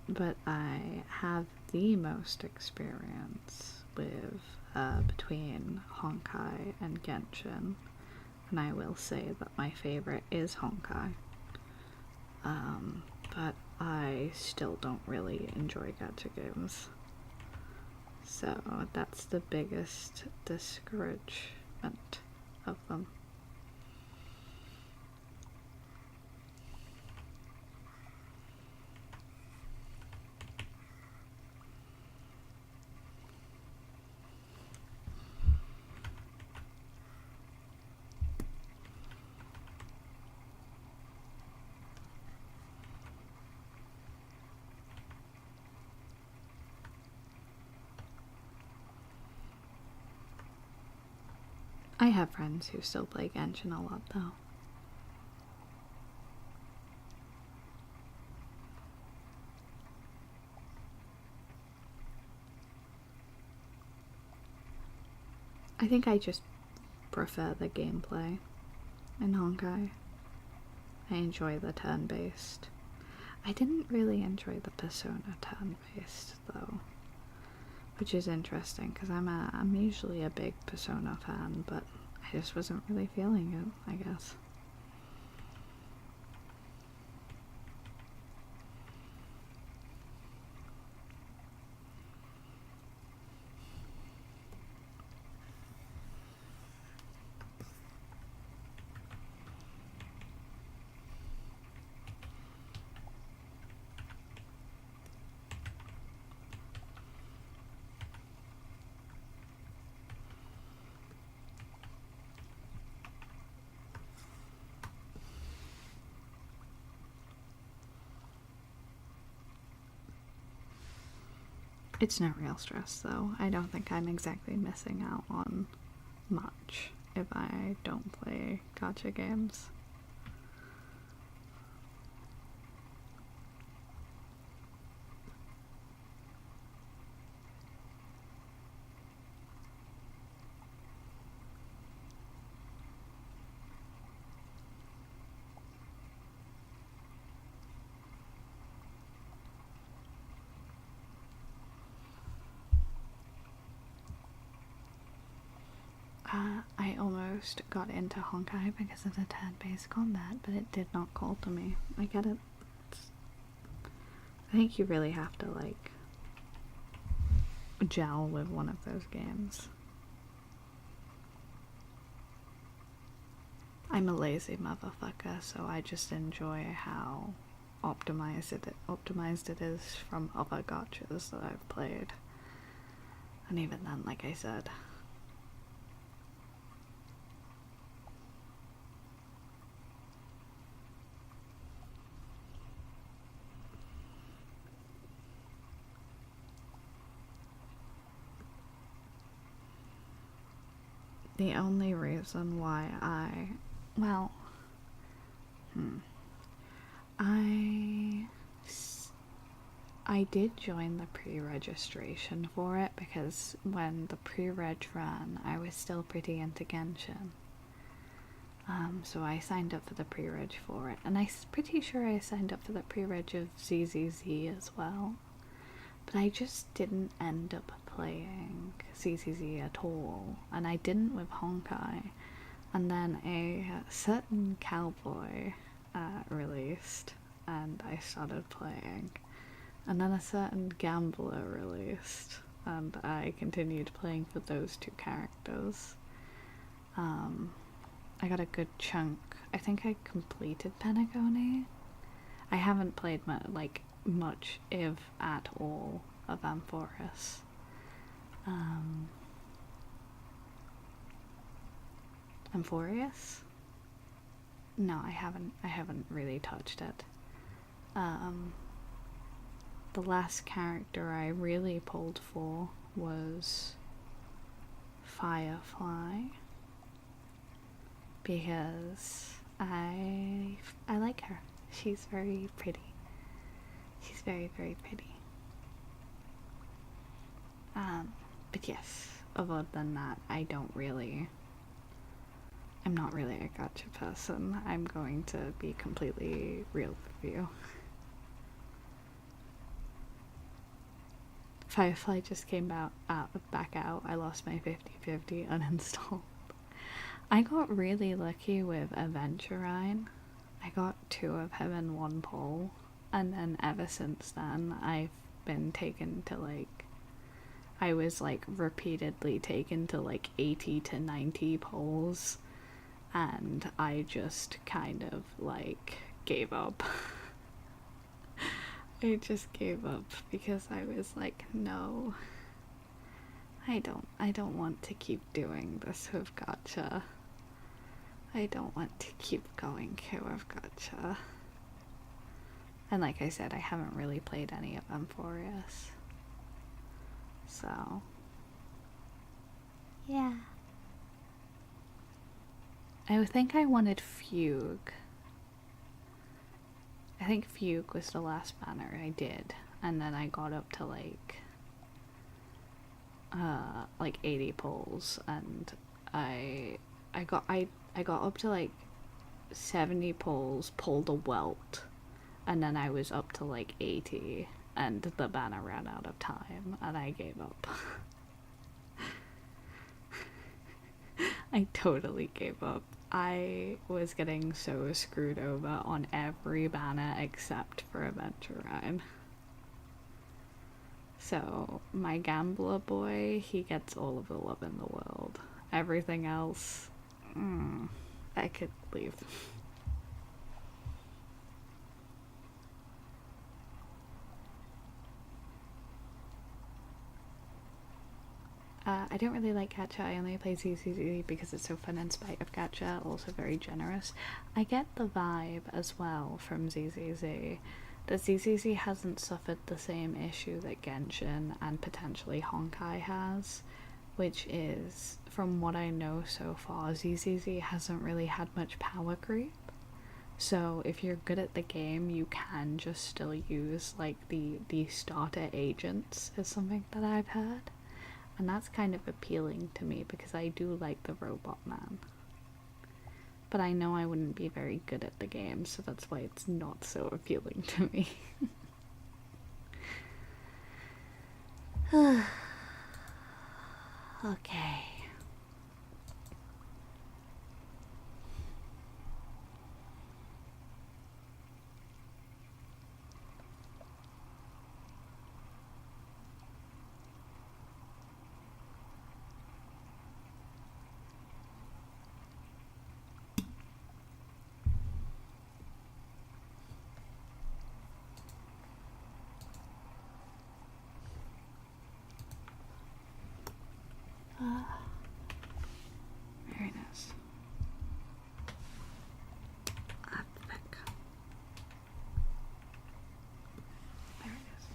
But I have the most experience with between Honkai and Genshin, and I will say that my favorite is Honkai. But I still don't really enjoy gacha games. So that's the biggest discouragement of them. I have friends who still play Genshin a lot, though. I think I just prefer the gameplay in Honkai. I enjoy the turn-based. I didn't really enjoy the Persona turn-based, though. Which is interesting, because I'm usually a big Persona fan, but I just wasn't really feeling it, I guess. It's no real stress though. I don't think I'm exactly missing out on much if I don't play gacha games. I almost got into Honkai because of the turn-based combat, but it did not call to me. I get it. I think you really have to, like, gel with one of those games. I'm a lazy motherfucker, so I just enjoy how optimized it is from other gachas that I've played. And even then, like I said, the only reason why I did join the pre-registration for it because when the pre-reg ran, I was still pretty into Genshin. So I signed up for the pre-reg for it, and I'm pretty sure I signed up for the pre-reg of ZZZ as well. But I just didn't end up playing ZZZ at all, and I didn't with Honkai. And then a certain cowboy released, and I started playing. And then a certain gambler released, and I continued playing for those two characters. I got a good chunk. I think I completed Penagoni. I haven't played much, if at all, of Amphoris. Amphorius? No, I haven't really touched it. The last character I really pulled for was Firefly, because I like her. She's very pretty. She's very, very pretty. But yes, other than that, I'm not really a gacha person. I'm going to be completely real with you. Firefly just came back out. I lost my 50/50 uninstalled. I got really lucky with Aventurine. I got 2 of him in 1 pull, and then ever since then I've been taken to I was repeatedly taken to 80 to 90 pulls, and I just kind of gave up. I just gave up because I was like, no, I don't want to keep doing this with gacha. I don't want to keep going here with gacha. And like I said, I haven't really played any of Amphorius. So, yeah. I think I wanted Fugue. I think Fugue was the last banner I did, and then I got up to 80 pulls, and I got up to 70 pulls, pulled a welt, and then I was up to 80, and the banner ran out of time, and I gave up. I totally gave up. I was getting so screwed over on every banner except for Aventurine. So, my gambler boy, he gets all of the love in the world. Everything else, I could leave. I don't really like gacha. I only play ZZZ because it's so fun in spite of gacha, also very generous. I get the vibe as well from ZZZ The ZZZ hasn't suffered the same issue that Genshin and potentially Honkai has, which is, from what I know so far, ZZZ hasn't really had much power creep. So if you're good at the game, you can just still use like the starter agents is something that I've heard. And that's kind of appealing to me because I do like the robot man. But I know I wouldn't be very good at the game, so that's why it's not so appealing to me. Okay. Very nice. There it is.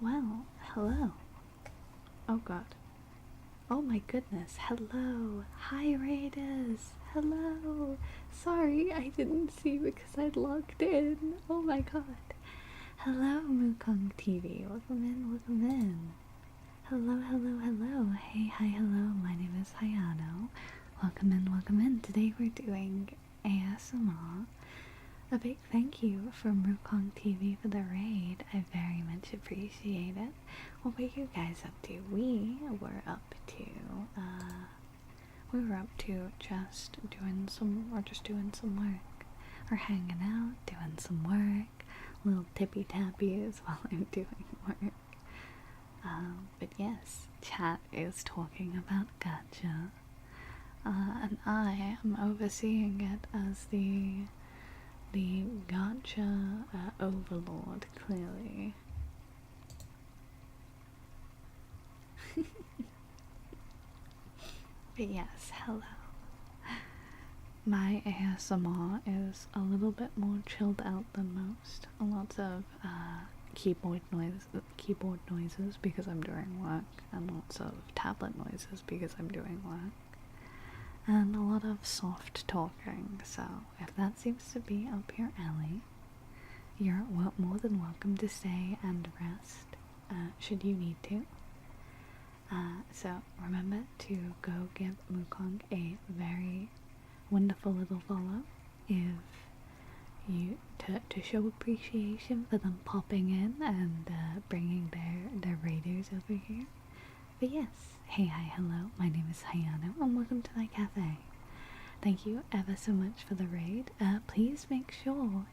Well, hello. Oh god. Oh my goodness, hello. Hi Raiders. Hello. Sorry, I didn't see because I'd logged in. Oh my god. Hello, Mukong TV. Welcome in, welcome in. Hello, hello, hello. Hey, hi, hello. My name is Hayano. Welcome in, welcome in. Today we're doing ASMR. A big thank you from Mukong TV for the raid. I very much appreciate it. What were you guys up to? We were up to just doing some work. Or hanging out, doing some work. Little tippy tappies while I'm doing work. But yes, chat is talking about gacha. And I am overseeing it as the gacha overlord, clearly. But yes, hello. My ASMR is a little bit more chilled out than most. Lots of keyboard noises because I'm doing work, and lots of tablet noises because I'm doing work. And a lot of soft talking, so if that seems to be up your alley, you're more than welcome to stay and rest, should you need to. So remember to go give Mukong a very wonderful little follow if you to show appreciation for them popping in and bringing their raiders over here. But yes, hey, hi, hello, my name is Hayano and welcome to my cafe. Thank you ever so much for the raid. Please make sure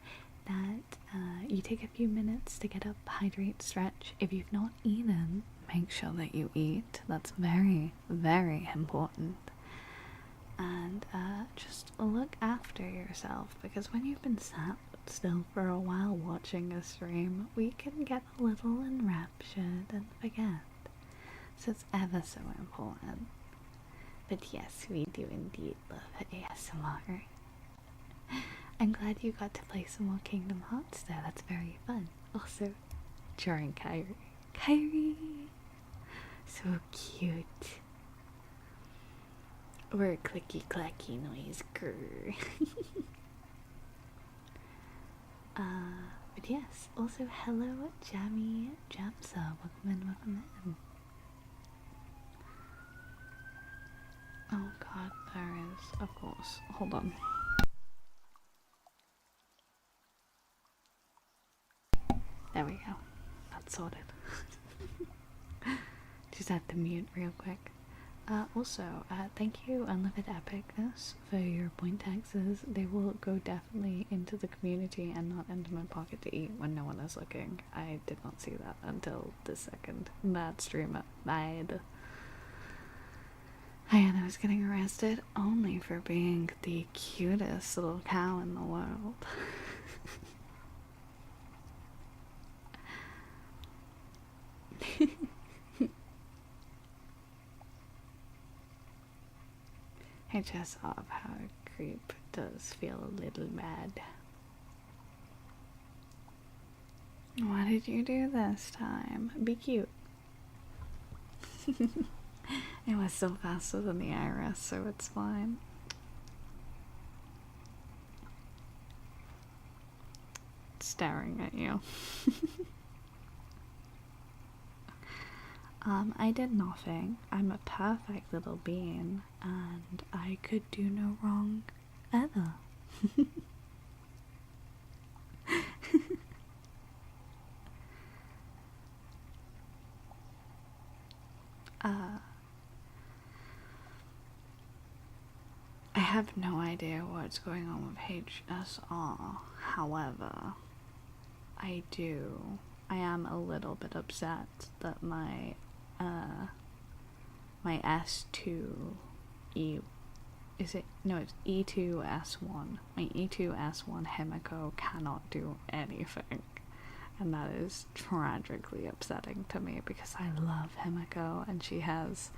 that you take a few minutes to get up, hydrate, stretch. If you've not eaten, make sure that you eat. That's very, very important. And just look after yourself, because when you've been sat still for a while watching a stream, we can get a little enraptured and forget. So it's ever so important. But yes, we do indeed love ASMR. I'm glad you got to play some more Kingdom Hearts there, that's very fun. Also, during Kyrie! So cute. Or a clicky clacky noise, grrr. But yes, also hello Jammy Jamsa, welcome in, welcome in. Oh god, there is, of course. Hold on. There we go. That's sorted. Just have to mute real quick. Thank you, Unlimited Epicness, for your point taxes. They will go definitely into the community and not into my pocket to eat when no one is looking. I did not see that until this second. That streamer lied. Hayano was getting arrested only for being the cutest little cow in the world. I just love how a creep does feel a little bad. What did you do this time? Be cute. It was still faster than the iris, so it's fine. Staring at you. I did nothing. I'm a perfect little being, and I could do no wrong ever. I have no idea what's going on with HSR. However, I am a little bit upset that my S2E, is it? No, it's E2S1. My E2S1 Himiko cannot do anything. And that is tragically upsetting to me because I love Himiko and she has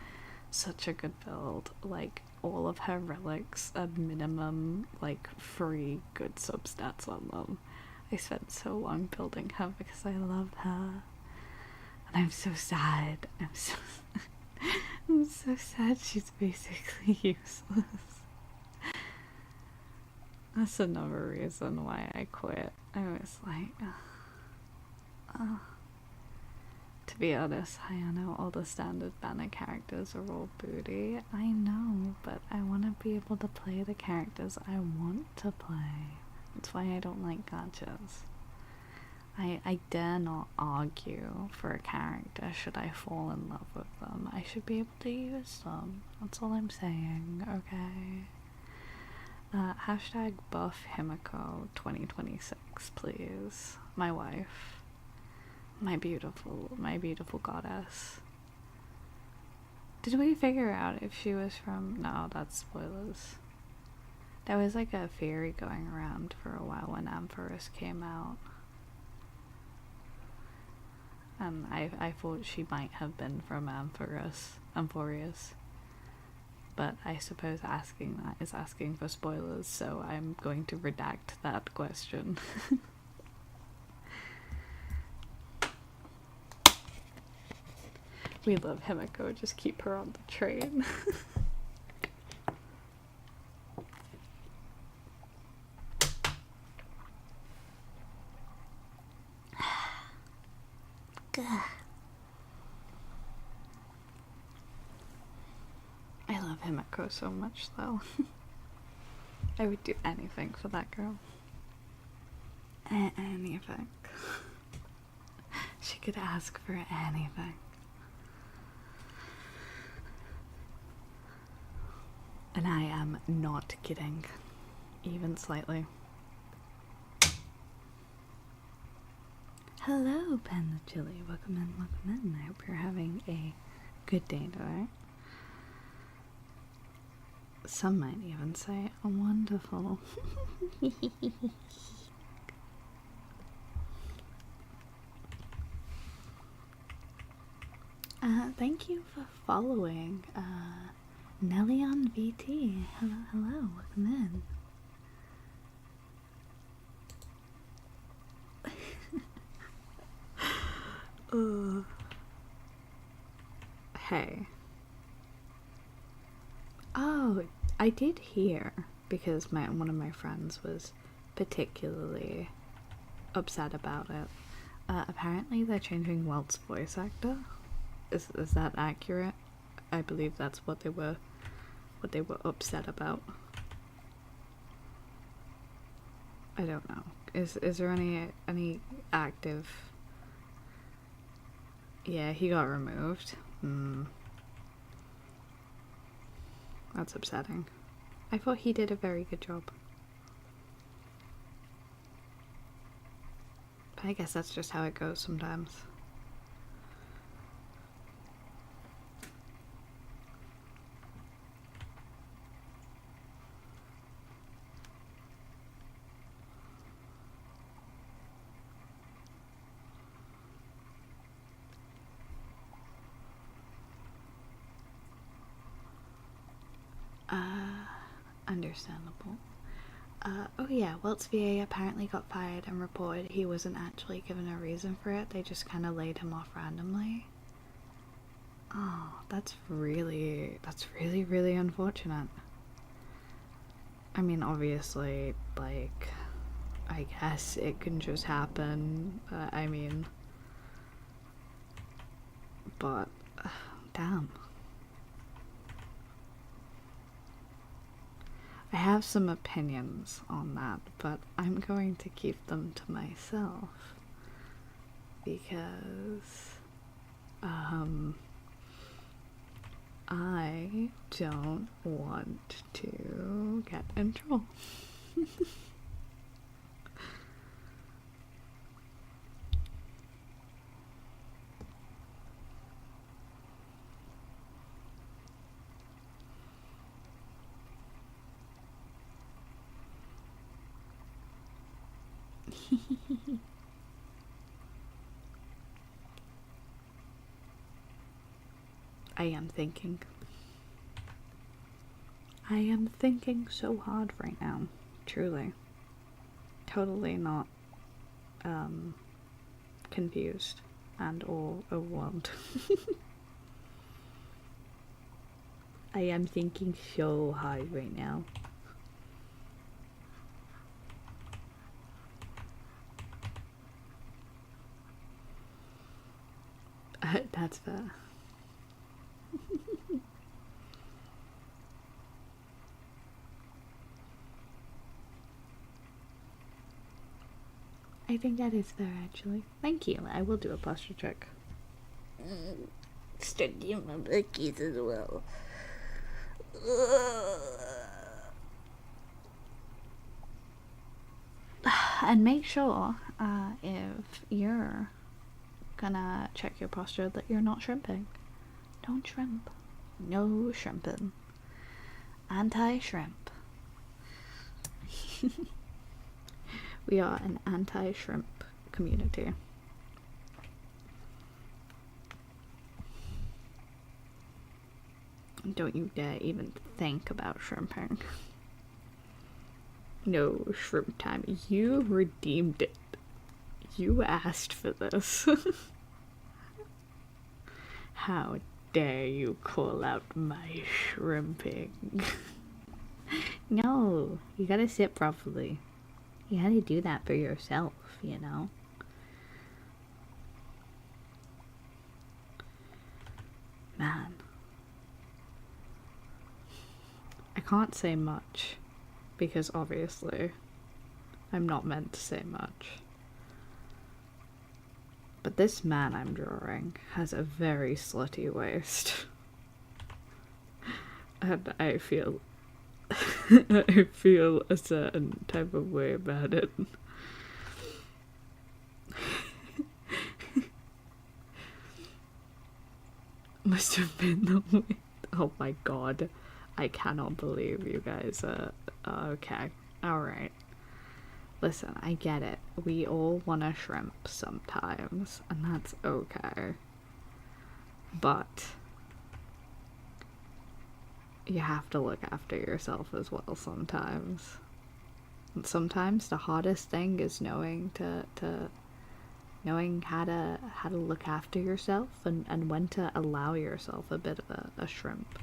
such a good build. Like, all of her relics are minimum, like, 3 good substats on them. I spent so long building her because I love her. And I'm so sad. I'm so sad she's basically useless. That's another reason why I quit. I was like, to be honest, Hayano, all the standard banner characters are all booty. I know, but I want to be able to play the characters I want to play. That's why I don't like gachas. I dare not argue for a character should I fall in love with them. I should be able to use them. That's all I'm saying, okay? Hashtag buff Himiko 2026, please. My wife. My beautiful goddess. Did we figure out if she was from... No, that's spoilers. There was like a theory going around for a while when Ampharis came out. And I thought she might have been from Ampharis. But I suppose asking that is asking for spoilers, so I'm going to redact that question. We love Himiko, just keep her on the train. I love Himiko so much, though. I would do anything for that girl. Anything. She could ask for anything. And I am not kidding, even slightly. Hello, Pen the Chili. Welcome in. I hope you're having a good day today. Some might even say a wonderful. Thank you for following, HayanoVT. Hello, welcome in. Hey. Oh, I did hear, because one of my friends was particularly upset about it. Apparently they're changing Welt's voice actor. Is that accurate? I believe that's what they were upset about. I don't know. Is there any active? Yeah, he got removed. That's upsetting. I thought he did a very good job. But I guess that's just how it goes sometimes. Understandable. Oh yeah, Welt's VA apparently got fired and reported he wasn't actually given a reason for it. They just kind of laid him off randomly. Oh, that's really, really unfortunate. I mean, obviously, like, I guess it can just happen. I mean, but, damn. I have some opinions on that, but I'm going to keep them to myself because I don't want to get in trouble. I am thinking. I am thinking so hard right now. Truly. Totally not confused and or overwhelmed. I am thinking so hard right now. That's fair. I think that is fair, actually. Thank you. I will do a posture check. Studying my bookies as well. And make sure, if you're gonna check your posture, that you're not shrimping. Don't shrimp. No shrimping. Anti-shrimp. We are an anti-shrimp community. Don't you dare even think about shrimping. No shrimp time. You redeemed it. You asked for this. How dare you call out my shrimping? No, you gotta sit properly. You gotta do that for yourself, you know? Man. I can't say much, because obviously I'm not meant to say much. But this man I'm drawing has a very slutty waist. And I feel I feel a certain type of way about it. Must have been the way. Oh my god. I cannot believe you guys. Okay. Alright. Listen, I get it. We all want to shrimp sometimes, and that's okay. But you have to look after yourself as well sometimes. And sometimes the hardest thing is knowing knowing how to look after yourself and when to allow yourself a bit of a shrimp.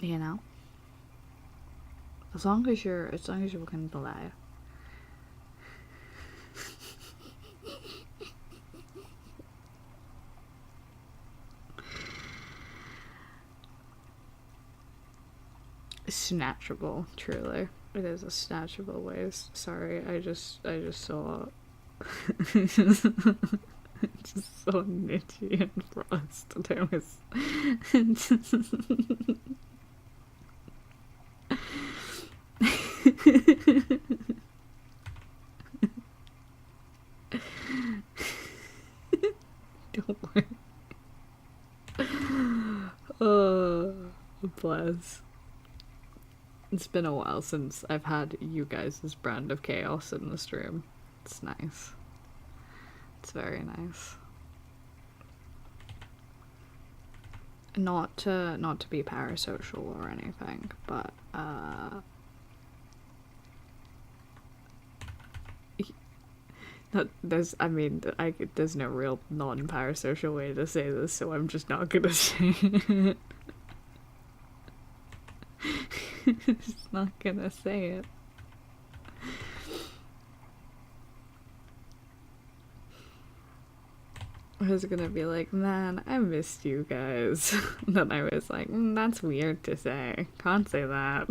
You know? As long as you're looking below. Snatchable, truly. It is a snatchable waist. Sorry, I just saw just so nitty and frosted. I was don't worry. Oh, bless. It's been a while since I've had you guys' brand of chaos in the stream. It's nice. It's very nice. Not to be parasocial or anything, but there's no real non-parasocial way to say this, so I'm just not gonna say it. Just not gonna say it. I was gonna be like, man, I missed you guys. Then I was like, that's weird to say. Can't say that.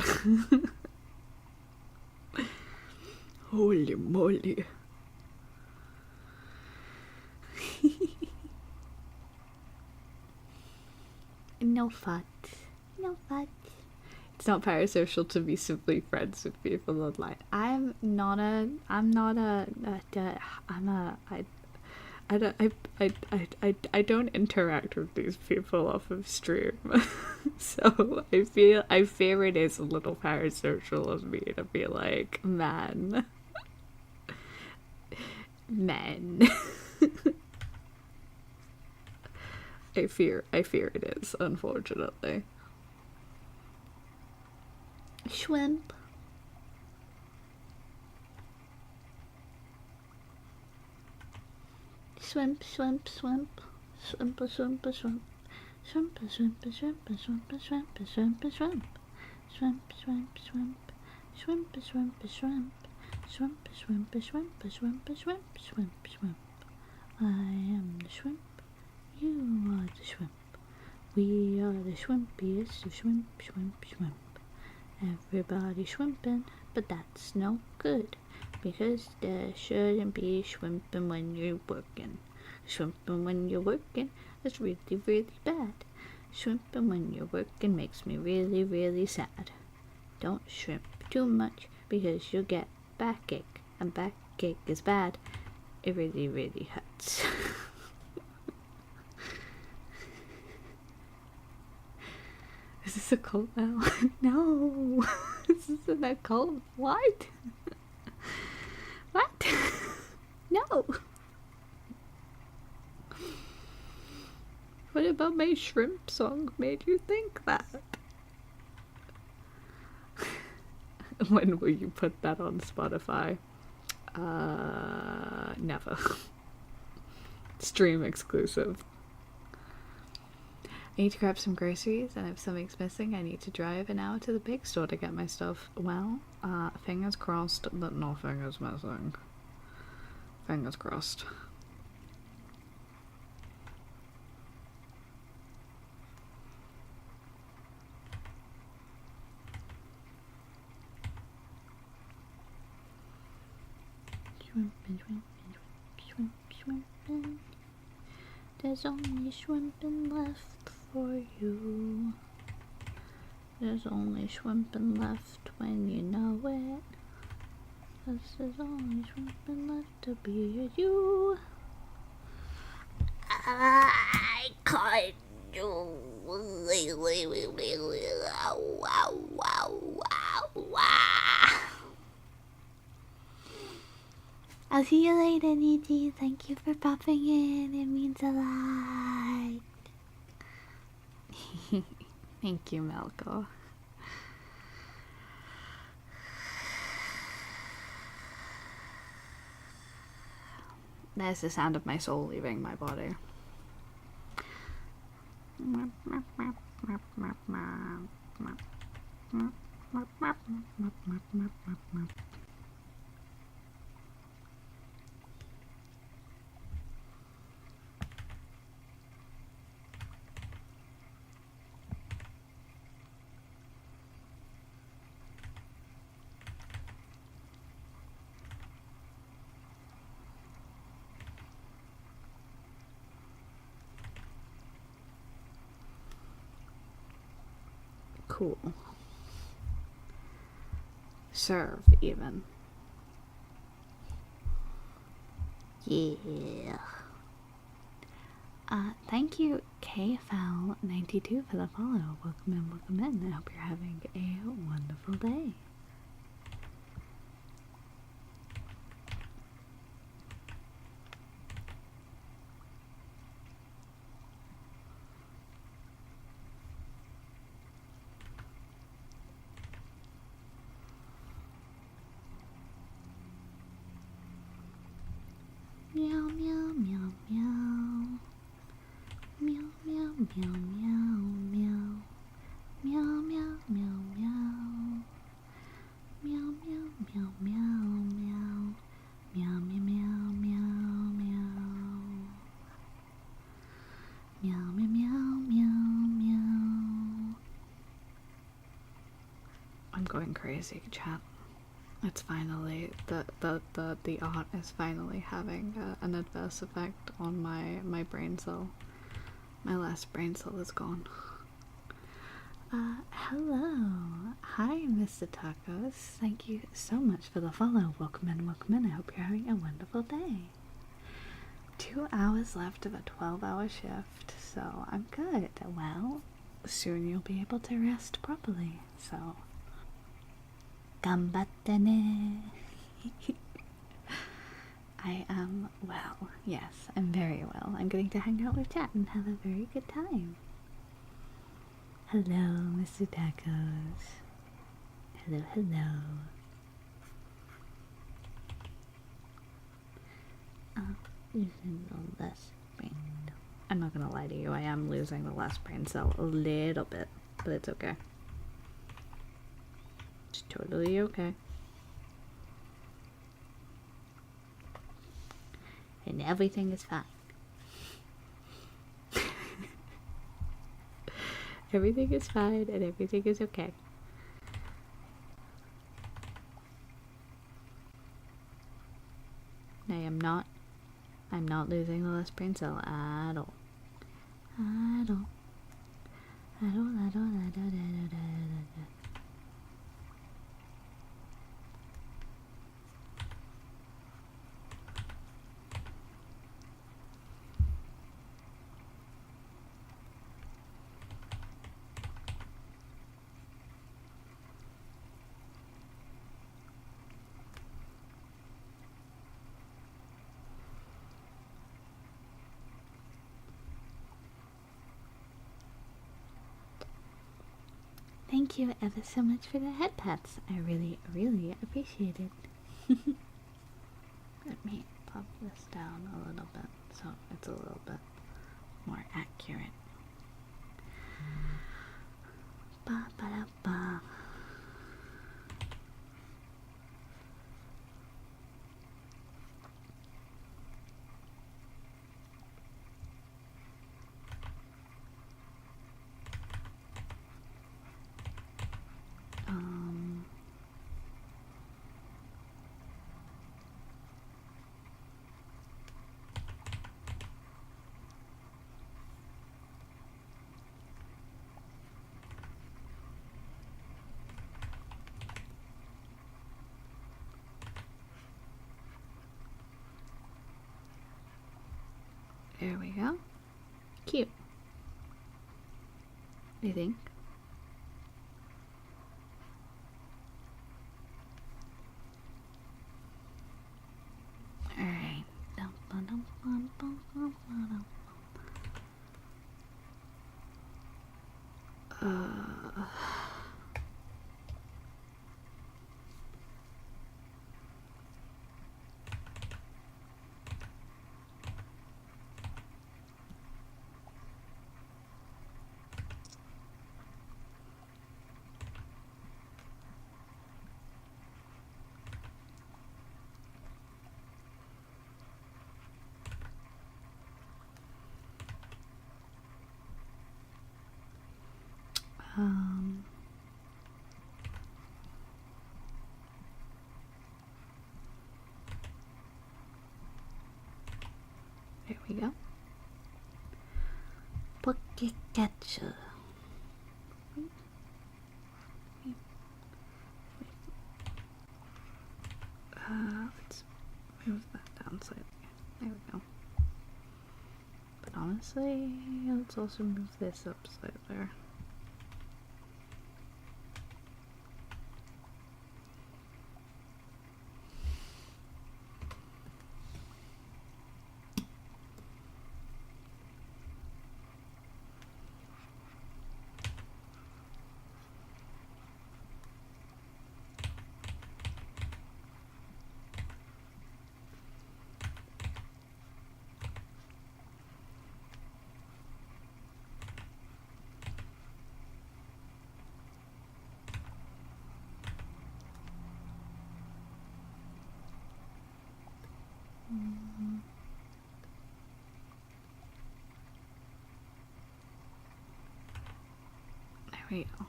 Holy moly. No fat. No fat. It's not parasocial to be simply friends with people online. I don't interact with these people off of stream. So I fear it is a little parasocial of me to be like, man. I fear it is, unfortunately. Shrimp. Shrimp, shrimp, shrimp. Shrimp, shrimp, shrimp. Shrimp, shrimp, shrimp, shrimp, shrimp, shrimp, shrimp. Shrimp, shrimp, shrimp. Shrimp, shrimp, shrimp. Shrimp, shrimp, shrimp, shrimp, shrimp, shrimp, shrimp. I am the shrimp. You are the shrimp. We are the shrimpiest of shrimp, shrimp, shrimp. Everybody shrimping, but that's no good, because there shouldn't be shrimping when you're working. Shrimping when you're working is really, really bad. Shrimping when you're working makes me really, really sad. Don't shrimp too much, because you'll get backache, and backache is bad. It really, really hurts. Is this a cult now? No! This isn't a cult. What? What? No! What about my shrimp song made you think that? When will you put that on Spotify? Never. Stream exclusive. I need to grab some groceries, and if something's missing, I need to drive an hour to the big store to get my stuff. Well, fingers crossed that nothing is missing. Fingers crossed. Shrimpin', shrimpin', shrimpin', shrimpin'. There's only shrimpin' left for you. There's only shrimpin' left when you know it. 'Cause there's only shrimpin' left to be you. I can't do. I'll see you later, Niji. Thank you for popping in. It means a lot. Thank you, Malco. There's the sound of my soul leaving my body. Cool. Serve, even. Yeah. Thank you, KFL92, for the follow. Welcome in, welcome in. I hope you're having a wonderful day. Meow, meow, meow, meow. Meow, meow, meow, meow, meow. Meow, meow, meow, meow. Meow, meow, meow, meow, meow. Meow, meow, meow, meow, meow. Meow, meow, meow, meow, meow. I'm going crazy, chat. It's finally the art is finally having an adverse effect on my brain cell. My last brain cell is gone. Hello. Hi, Mr. Tacos. Thank you so much for the follow. Welcome in, welcome in. I hope you're having a wonderful day. 2 hours left of a 12-hour shift, so I'm good. Well, soon you'll be able to rest properly, so... Gambatte ne. I am well. Yes, I'm very well. I'm going to hang out with chat and have a very good time. Hello, Mr. Tacos. Hello, hello. Losing the last brain. I'm not gonna lie to you, I am losing the last brain cell a little bit, but it's okay. It's totally okay. And everything is fine. Everything is fine and everything is okay. I'm not losing the last brain cell at all. At all. At all, at all, at all, at all. Thank you ever so much for the head pats. I really, really appreciate it. Let me pop this down a little bit so it's a little bit more accurate. Ba ba da ba. There we go. Cute. I think. Alright. There we go. Pokecatcher. Let's move that down slightly. There we go. But honestly, let's also move this up slightly. There we go.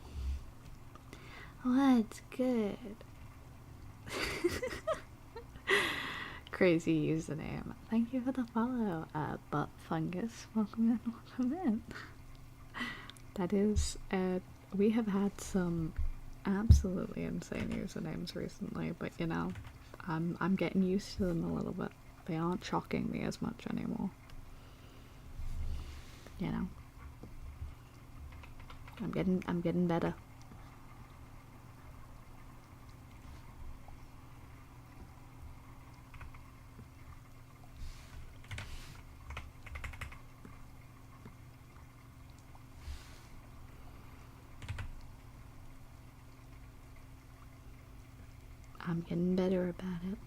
What's good? Crazy username. Thank you for the follow, butt fungus. Welcome in, welcome in. That is, we have had some absolutely insane usernames recently, but you know, I'm getting used to them a little bit. They aren't shocking me as much anymore. You know, I'm getting better. I'm getting better about it.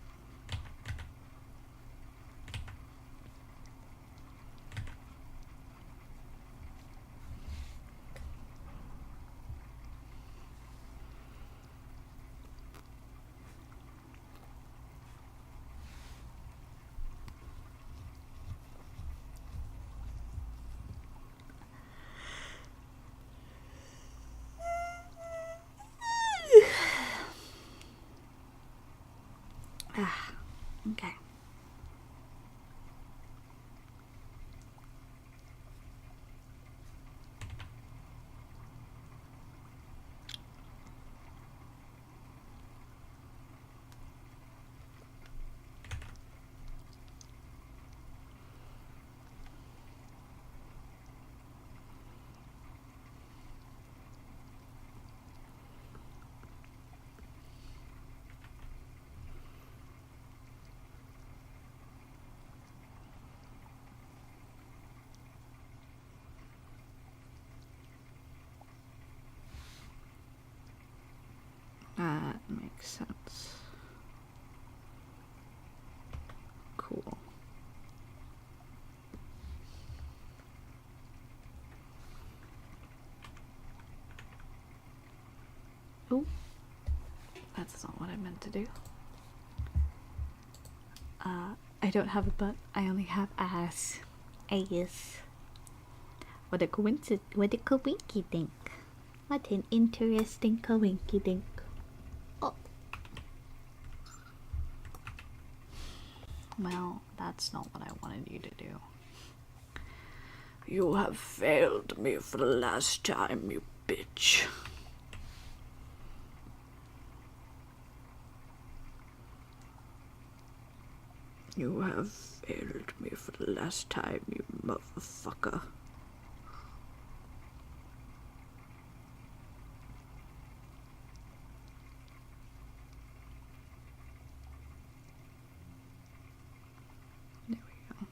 Okay. That makes sense. Cool. Oh, that's not what I meant to do. I don't have a butt, I only have ass. Ass. What a coincidence. What a coinky dink. What an interesting coinky dink. Oh. Well, that's not what I wanted you to do. You have failed me for the last time, you bitch. You have failed me for the last time, you motherfucker. There we go.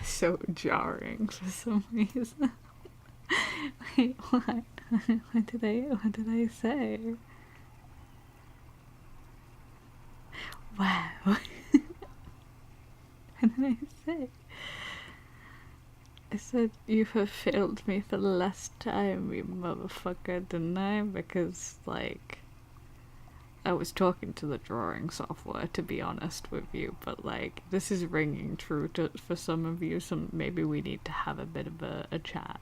So jarring for some reason. Wait, what? What did I say? Wow. What did I say? said you have failed me for the last time, you motherfucker, didn't I? Because, like, I was talking to the drawing software, to be honest with you, but, like, this is ringing true for some of you, so maybe we need to have a bit of a chat.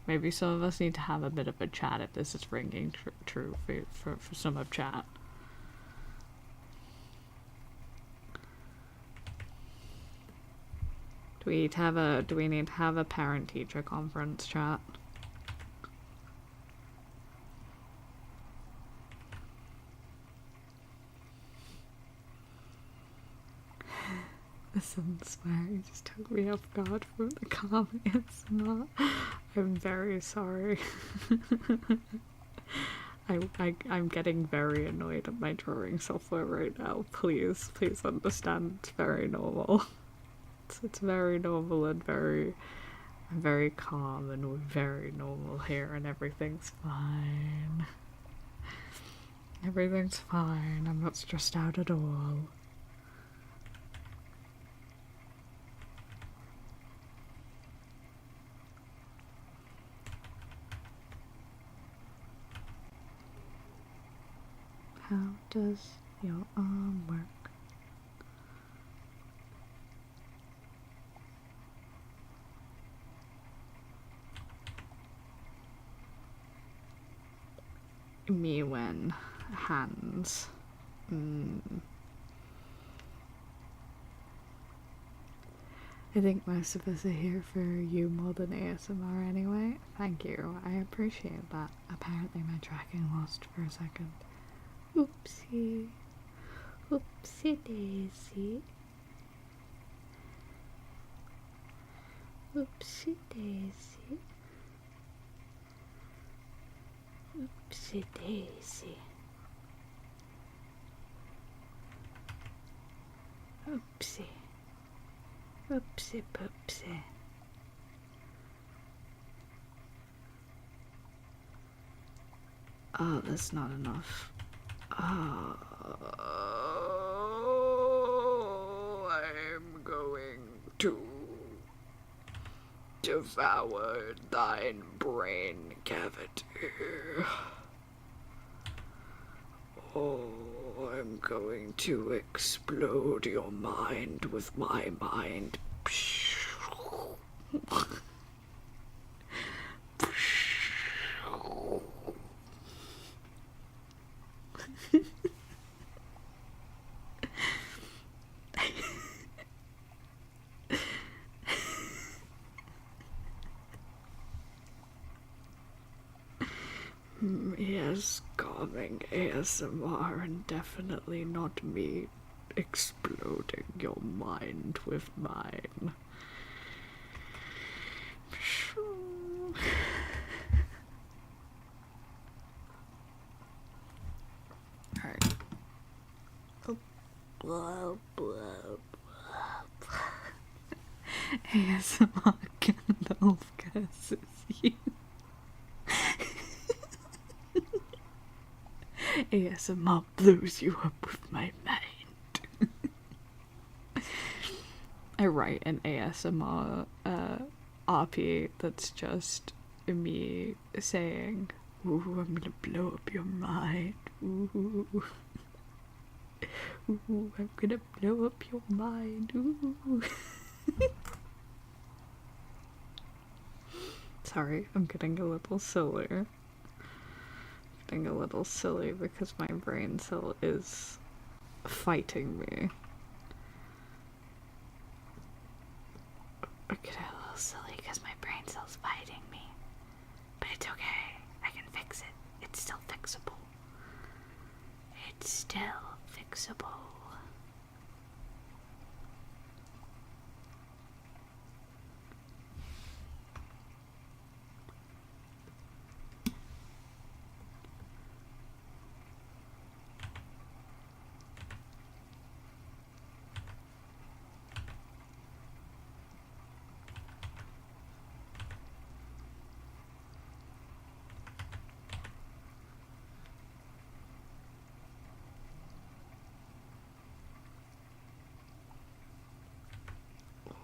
Maybe some of us need to have a bit of a chat if this is ringing true for some of chat. Do we need to have a parent-teacher conference chat? Listen, swear, you just took me off guard from the comments. I'm very sorry. I'm getting very annoyed at my drawing software right now. Please understand, it's very normal. It's very normal and very calm and we're very normal here and everything's fine. Everything's fine. I'm not stressed out at all. How does your arm work? Me when hands. I think most of us are here for you more than ASMR anyway. Thank you. I appreciate that. Apparently my tracking lost for a second. Oopsie. Oopsie daisy. Oopsie daisy. Oopsie daisy. Oopsie. Oopsie poopsie. Oh, that's not enough. Oh, I'm going to devour thine brain cavity. Oh, I'm going to explode your mind with my mind. Yes, calming ASMR and definitely not me exploding your mind with mine. Alright. Blah, blah, blah. ASMR Gandalf curses you. ASMR blows you up with my mind. I write an ASMR RP that's just me saying, "Ooh, I'm gonna blow up your mind. Ooh, ooh, I'm gonna blow up your mind. Ooh." Sorry, I'm getting a little silly. Getting a little silly because my brain cell is fighting me. I get a little silly because my brain cell's fighting me. But it's okay. I can fix it. It's still fixable. It's still fixable.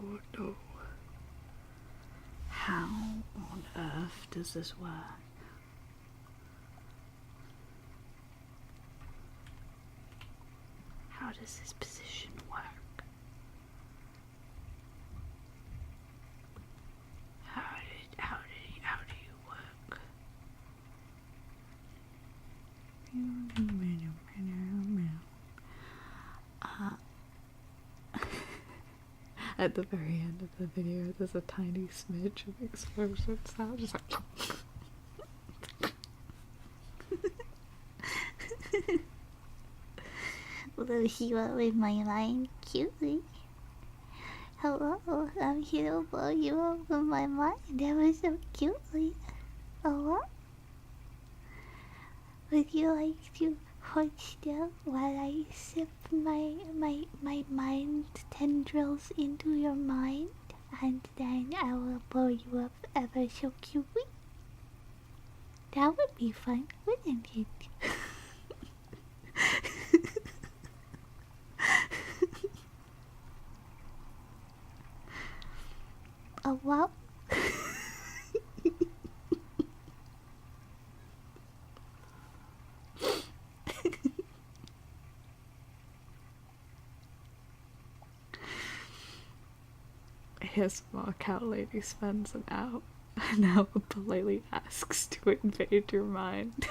Oh no. does this work? How does this position work? How do you work? At the very end of the video, there's a tiny smidge of explosion sound, just like. Will you up with my mind, cutie? Hello, I'm here to blow you up with my mind. That was so cutely. Hello? Would you like to hold still while I sip my mind tendrils into your mind? And then I will blow you up ever so cutely. That would be fun, wouldn't it? Oh, wow. ASMR cow lady spends an hour politely asks to invade your mind.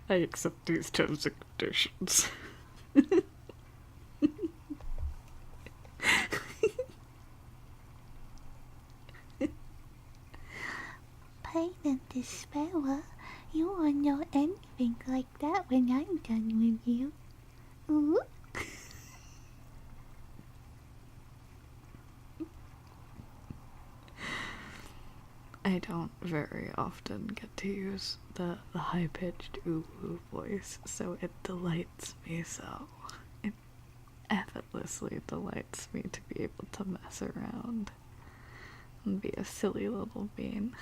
I accept these terms and conditions. Pain and despair, you won't know anything like that when I'm done with you. Ooh. I don't very often get to use the high-pitched ooh voice, so it delights me so. It effortlessly delights me to be able to mess around and be a silly little bean.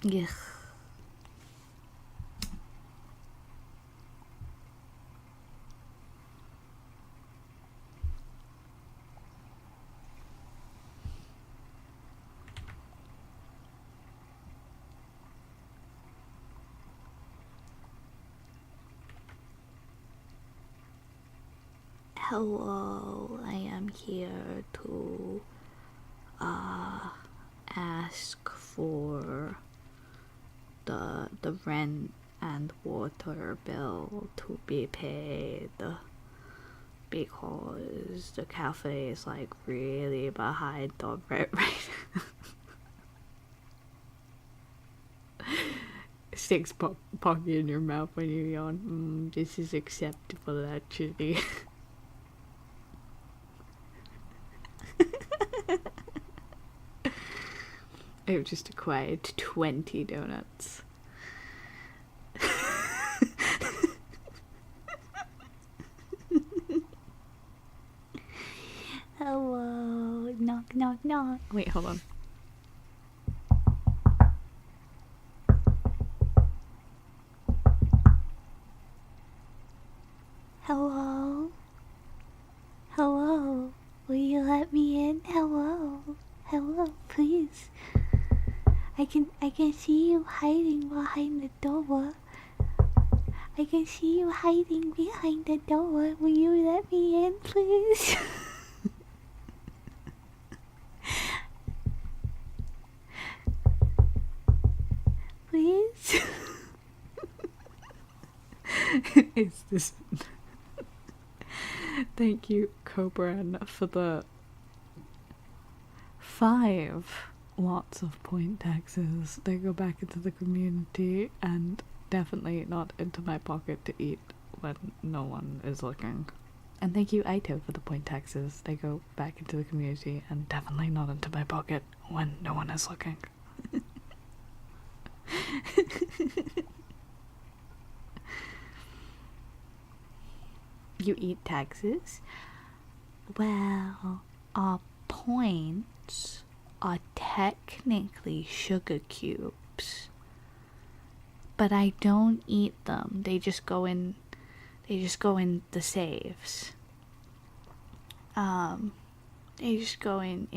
Yuck. Hello, I am here to ask for the rent and water bill to be paid because the cafe is like really behind the rent right now. Sticks pocky in your mouth when you yawn. This is acceptable actually. I've just acquired 20 donuts. Hello, knock, knock, knock. Wait, hold on. Hello? Hello? Will you let me in? Hello? Hello, please. I can see you hiding behind the door. I can see you hiding behind the door. Will you let me in, please? Please? Is this... Thank you, Cobran, for the 5 lots of point taxes. They go back into the community and definitely not into my pocket to eat when no one is looking. And thank you, Aito, for the point taxes. They go back into the community and definitely not into my pocket when no one is looking. You eat taxes? Well, our points are technically sugar cubes, but I don't eat them. They just go in the saves. They just go in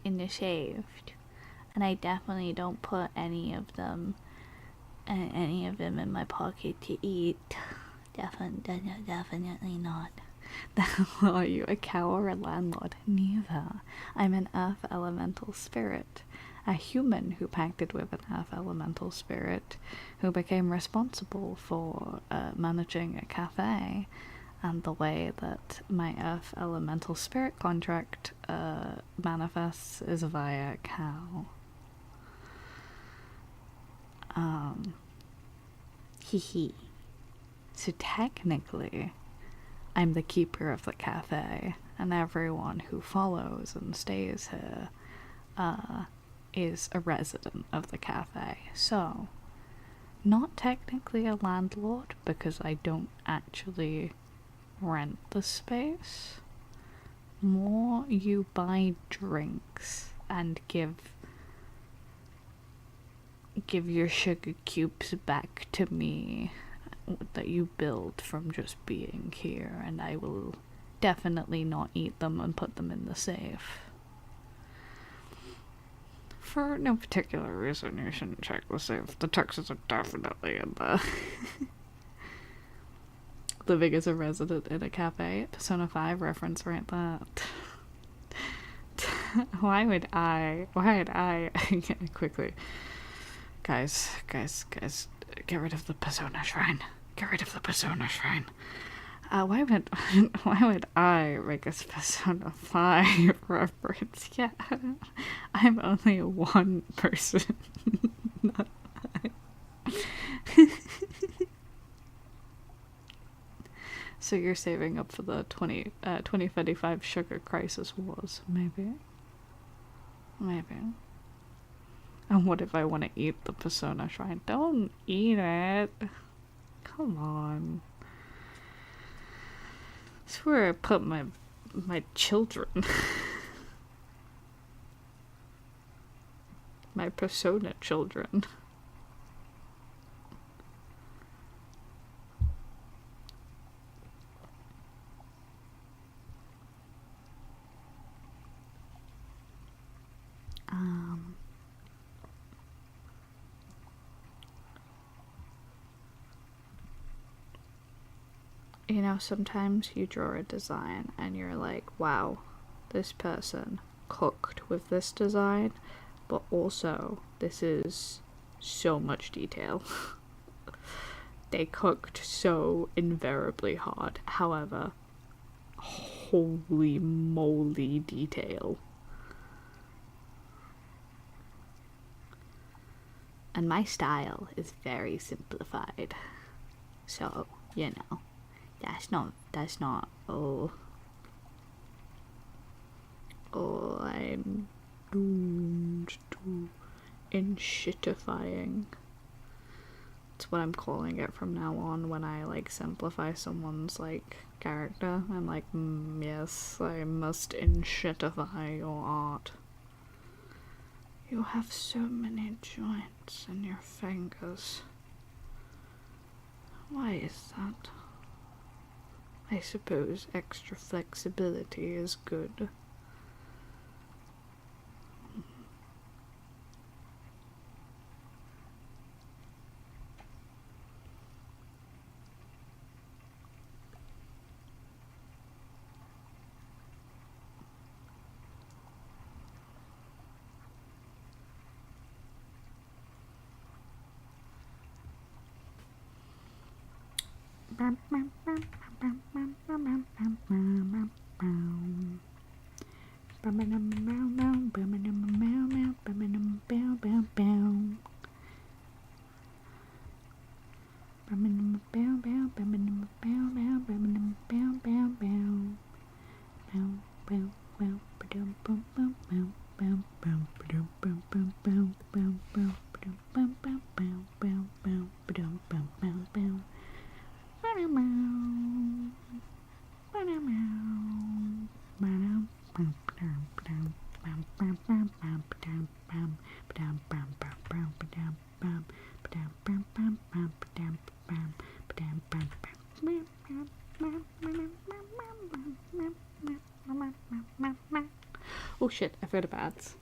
the saved, and I definitely don't put any of them in my pocket to eat. Definitely not. Are you a cow or a landlord? Neither. I'm an earth elemental spirit. A human who pacted with an earth elemental spirit who became responsible for managing a cafe, and the way that my earth elemental spirit contract manifests is via a cow. Hee. So technically, I'm the keeper of the cafe, and everyone who follows and stays here is a resident of the cafe. So, not technically a landlord, because I don't actually rent the space. More, you buy drinks and give your sugar cubes back to me that you build from just being here, and I will definitely not eat them and put them in the safe. For no particular reason, you shouldn't check the safe. The taxes are definitely in there. Living as a resident in a cafe, Persona 5 reference right there. Why would I quickly, guys, get rid of the Persona shrine. Get rid of the Persona shrine. Why would I make a Persona 5 reference? Yeah, I'm only one person. Not So you're saving up for the 2035 sugar crisis wars, maybe. And what if I want to eat the Persona shrine? Don't eat it. Come on. That's where I put my children. My Persona children. You know, sometimes you draw a design and you're like, wow, this person cooked with this design, but also this is so much detail. They cooked so invariably hard. However, holy moly detail. And my style is very simplified. So, you know, that's not, I'm doomed to inshitifying. That's what I'm calling it from now on when I, like, simplify someone's, like, character. I'm like, yes, I must inshitify your art. You have so many joints in your fingers. Why is that? I suppose extra flexibility is good. Oh shit, I've heard of ads.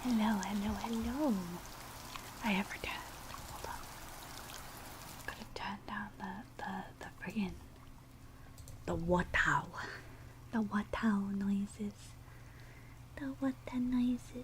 Hello, hello, hello. I have returned. Hold on. Gotta turn down the friggin' the water. The water noises. The water noises.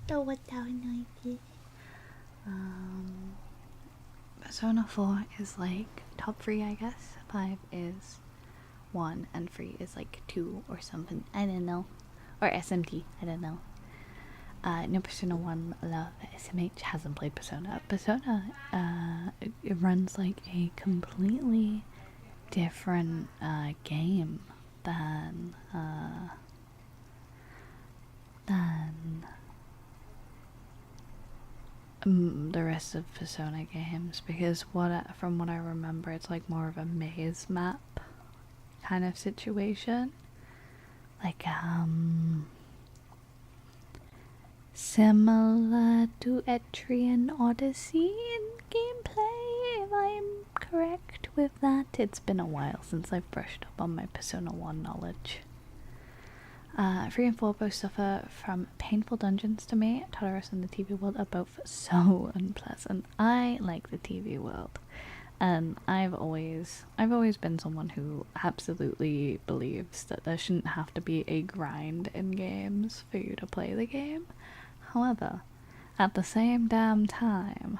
The water noises. Persona 4 is like top 3, I guess. 5 is 1, and 3 is like 2 or something. I don't know. Or SMT, I don't know. No, Persona 1 love. SMH hasn't played Persona. Persona, it runs like a completely different game than the rest of Persona games, because from what I remember, it's like more of a maze map kind of situation, like similar to Etrian Odyssey in gameplay, if I'm correct with that. It's been a while since I've brushed up on my Persona 1 knowledge. 3 and 4 both suffer from painful dungeons to me. Tartarus and the TV world are both so unpleasant. I like the TV world, and I've always been someone who absolutely believes that there shouldn't have to be a grind in games for you to play the game. However, at the same damn time,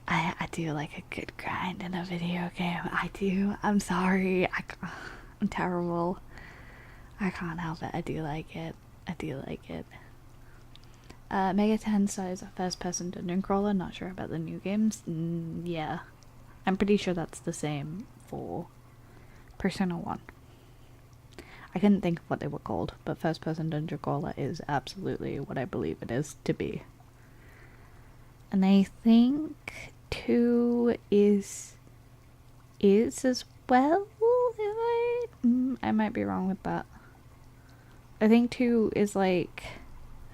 I do like a good grind in a video game. I do. I'm sorry. I'm terrible. I can't help it. I do like it. Mega Tensei is a first-person dungeon crawler. Not sure about the new games. Yeah. I'm pretty sure that's the same for Persona 1. I couldn't think of what they were called, but first-person dungeon crawler is absolutely what I believe it is to be. And I think 2 is as well. I might be wrong with that. I think 2 is like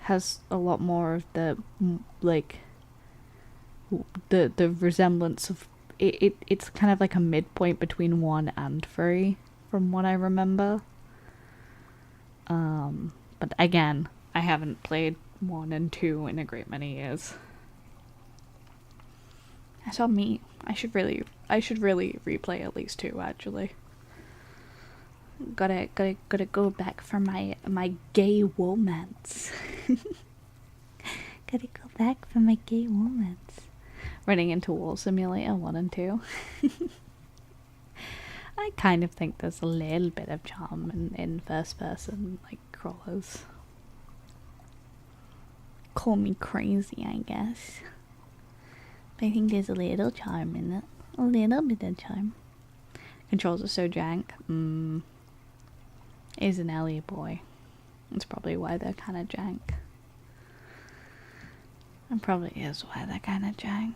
has a lot more of the like the resemblance of it's kind of like a midpoint between 1 and 3 from what I remember. But again, I haven't played 1 and 2 in a great many years. That's on me. I should really replay at least 2 actually. Gotta go back for my gay romance. Gotta go back for my gay romance. Running into Wall Simulator 1 and 2. I kind of think there's a little bit of charm in first person like crawlers. Call me crazy, I guess. But I think there's a little charm in it. A little bit of charm. Controls are so jank. Is an Ellie boy. That's probably why they're kind of jank. That probably is why they're kind of jank.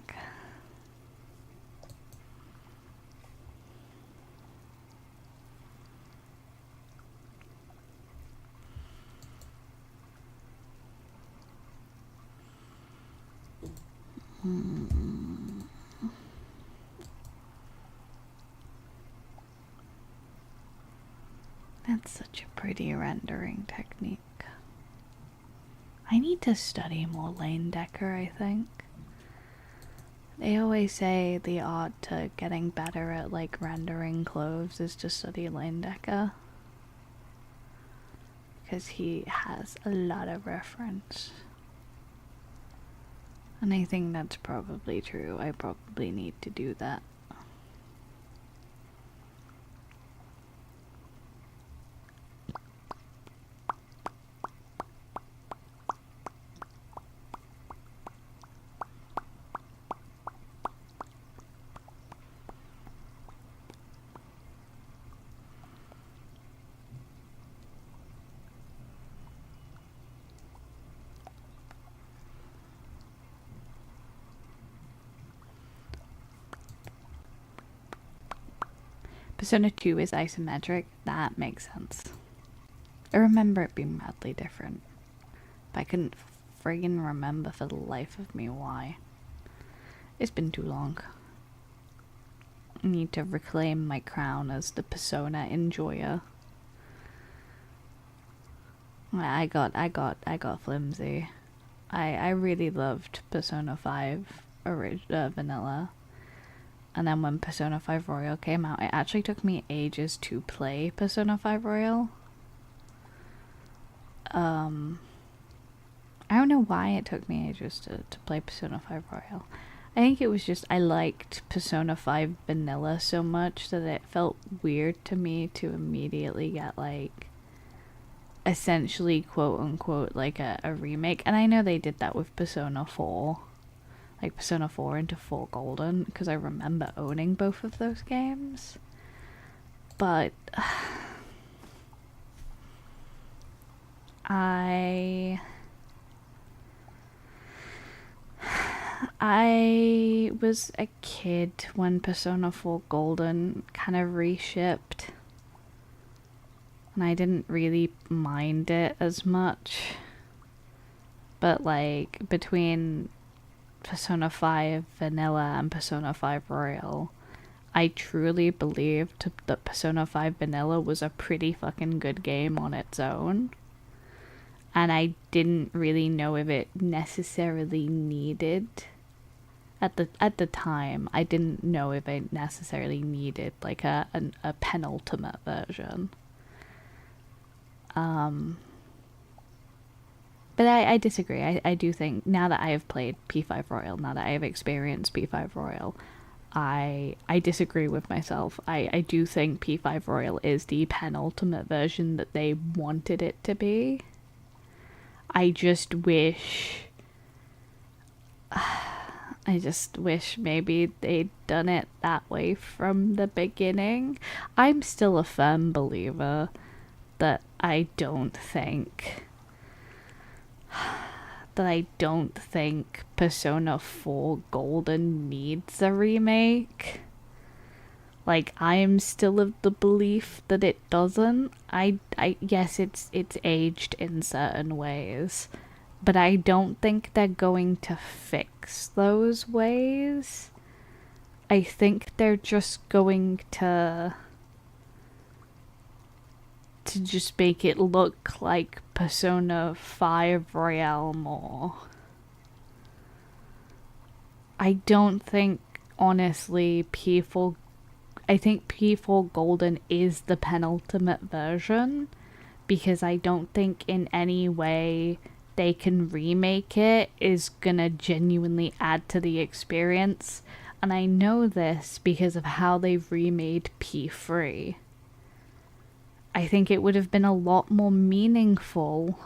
That's such a pretty rendering technique. I need to study more Lane Decker, I think. They always say the art to getting better at like rendering clothes is to study Lane Decker. Because he has a lot of reference. And I think that's probably true. I probably need to do that. Persona 2 is isometric. That makes sense. I remember it being madly different, but I couldn't friggin' remember for the life of me why. It's been too long. I need to reclaim my crown as the Persona enjoyer. I got flimsy. I really loved Persona 5 vanilla. And then when Persona 5 Royal came out, it actually took me ages to play Persona 5 Royal. I don't know why it took me ages to play Persona 5 Royal. I think it was just I liked Persona 5 Vanilla so much that it felt weird to me to immediately get, like, essentially, quote unquote, like a remake. And I know they did that with Persona 4. Like Persona 4 into 4 Golden, because I remember owning both of those games. But I was a kid when Persona 4 Golden kind of reshipped, and I didn't really mind it as much. But, like, between Persona 5 Vanilla and Persona 5 Royal, I truly believed that Persona 5 Vanilla was a pretty fucking good game on its own. And I didn't really know if it necessarily needed, at the time, I didn't know if it necessarily needed, like, a penultimate version. But I disagree. I do think, now that I have played P5 Royal, now that I have experienced P5 Royal, I disagree with myself. I do think P5 Royal is the penultimate version that they wanted it to be. I just wish maybe they'd done it that way from the beginning. I'm still a firm believer that I don't think Persona 4 Golden needs a remake. Like, I am still of the belief that it doesn't. Yes, it's aged in certain ways, but I don't think they're going to fix those ways. I think they're just going to just make it look like Persona 5 Royale more. I don't think, honestly, I think P4 Golden is the penultimate version, because I don't think in any way they can remake it is gonna genuinely add to the experience. And I know this because of how they've remade P3. I think it would have been a lot more meaningful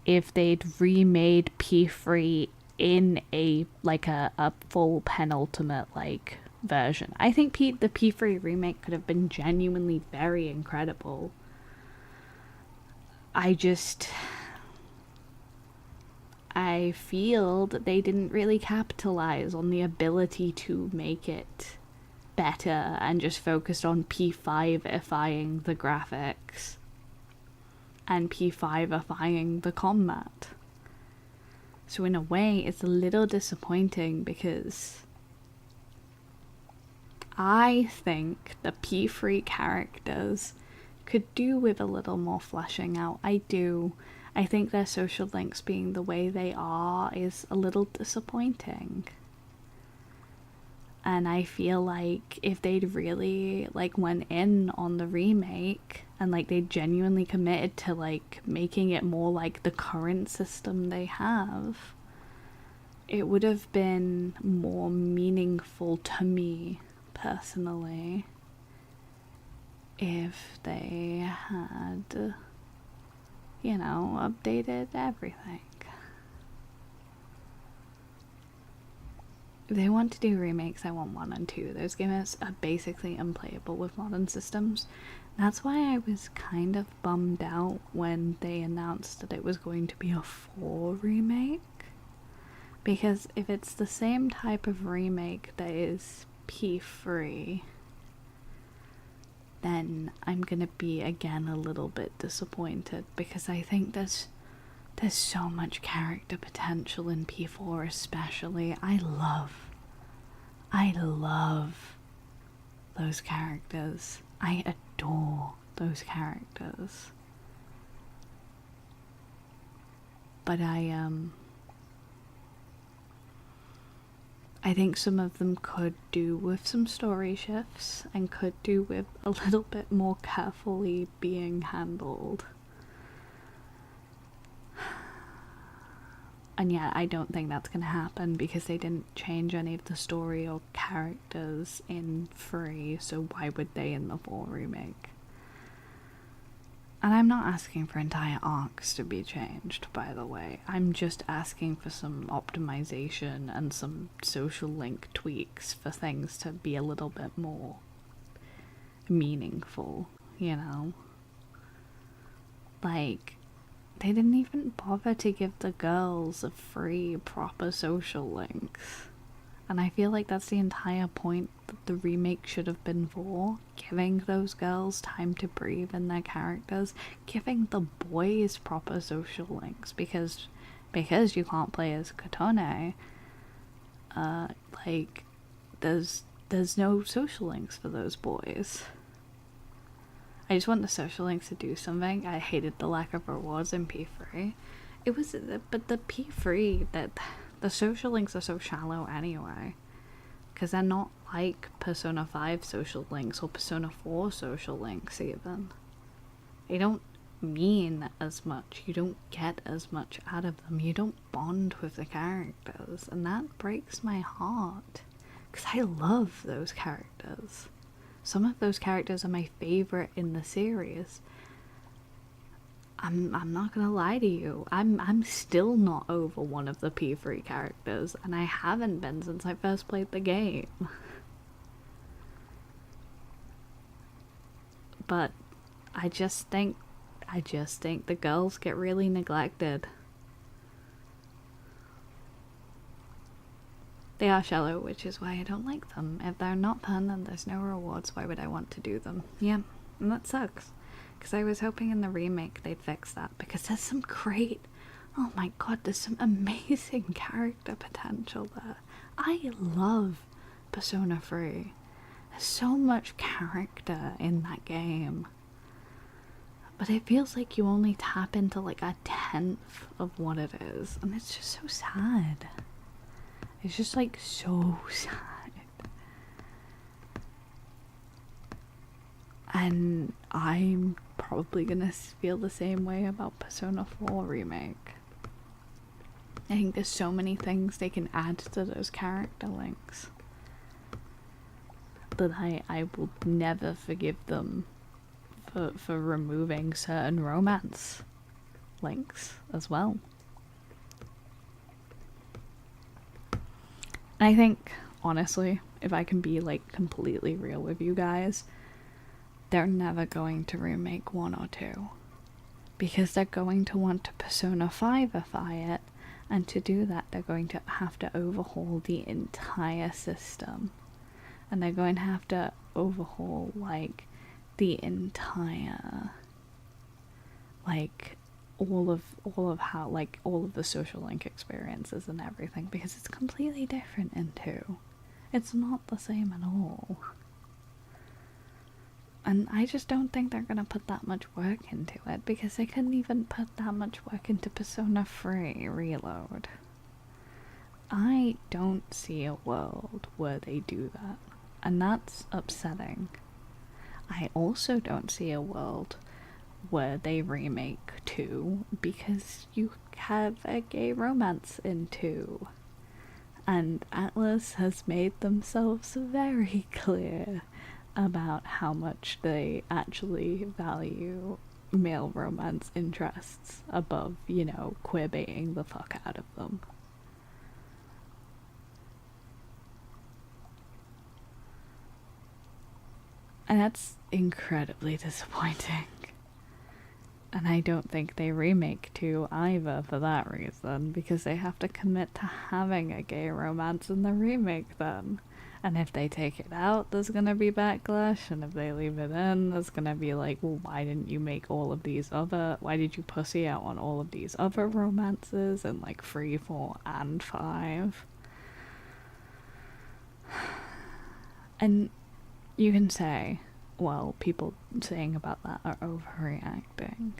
if they'd remade P3 in a full penultimate, like, version. I think the P3 remake could have been genuinely very incredible. I feel that they didn't really capitalize on the ability to make it better and just focused on P5ifying the graphics and P5ifying the combat. So in a way, it's a little disappointing because I think the P3 characters could do with a little more fleshing out. I do. I think their social links being the way they are is a little disappointing. And I feel like if they'd really, like, went in on the remake and, like, they genuinely committed to, like, making it more like the current system they have, it would have been more meaningful to me, personally, if they had, you know, updated everything. If they want to do remakes, I want 1 and 2. Those games are basically unplayable with modern systems. That's why I was kind of bummed out when they announced that it was going to be a 4 remake. Because if it's the same type of remake that is P3, then I'm gonna be again a little bit disappointed, because I think there's so much character potential in P4 especially. I love those characters. I adore those characters. But I think some of them could do with some story shifts and could do with a little bit more carefully being handled. And yet I don't think that's going to happen, because they didn't change any of the story or characters in 3, so why would they in the 4 remake? And I'm not asking for entire arcs to be changed, by the way. I'm just asking for some optimization and some social link tweaks for things to be a little bit more meaningful, you know? Like, they didn't even bother to give the girls a free, proper social links. And I feel like that's the entire point that the remake should have been for. Giving those girls time to breathe in their characters. Giving the boys proper social links. Because you can't play as Katone, like, there's no social links for those boys. I just want the social links to do something. I hated the lack of rewards in P3. But the P3, that the social links are so shallow anyway. Because they're not like Persona 5 social links or Persona 4 social links even. They don't mean as much. You don't get as much out of them. You don't bond with the characters. And that breaks my heart. Because I love those characters. Some of those characters are my favorite in the series. I'm not gonna lie to you. I'm still not over one of the P3 characters, and I haven't been since I first played the game. But I just think the girls get really neglected. They are shallow, which is why I don't like them. If they're not fun and there's no rewards, why would I want to do them? Yeah, and that sucks. Because I was hoping in the remake they'd fix that. Because there's some great... Oh my god, there's some amazing character potential there. I love Persona 3. There's so much character in that game. But it feels like you only tap into like a 10th of what it is. And it's just so sad. It's just like so sad. And I'm probably gonna feel the same way about Persona 4 Remake. I think there's so many things they can add to those character links that I will never forgive them for removing certain romance links as well. I think, honestly, if I can be like completely real with you guys, they're never going to remake 1 or 2. Because they're going to want to Persona 5ify it, and to do that they're going to have to overhaul the entire system. And they're going to have to overhaul, like, the entire, like, all of how, like, all of the social link experiences and everything, because it's completely different in 2. It's not the same at all. And I just don't think they're gonna put that much work into it, because they couldn't even put that much work into Persona 3 Reload. I don't see a world where they do that, and that's upsetting. I also don't see a world where they remake 2, because you have a gay romance in 2. And Atlas has made themselves very clear about how much they actually value male romance interests above, you know, queerbaiting the fuck out of them. And that's incredibly disappointing. And I don't think they remake 2 either for that reason, because they have to commit to having a gay romance in the remake then. And if they take it out, there's gonna be backlash, and if they leave it in, there's gonna be like, well, why didn't you make all of these other, why did you pussy out on all of these other romances in like 3, 4, and 5? And you can say, well, people saying about that are overreacting.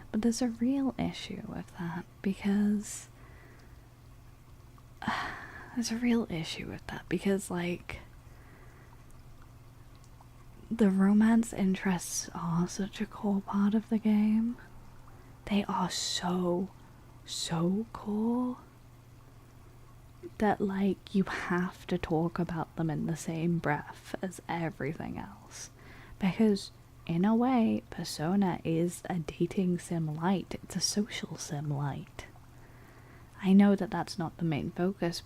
But there's a real issue with that, because like, the romance interests are such a core part of the game. They are so core that, like, you have to talk about them in the same breath as everything else. Because, in a way, Persona is a dating sim light. It's a social sim light. I know that that's not the main focus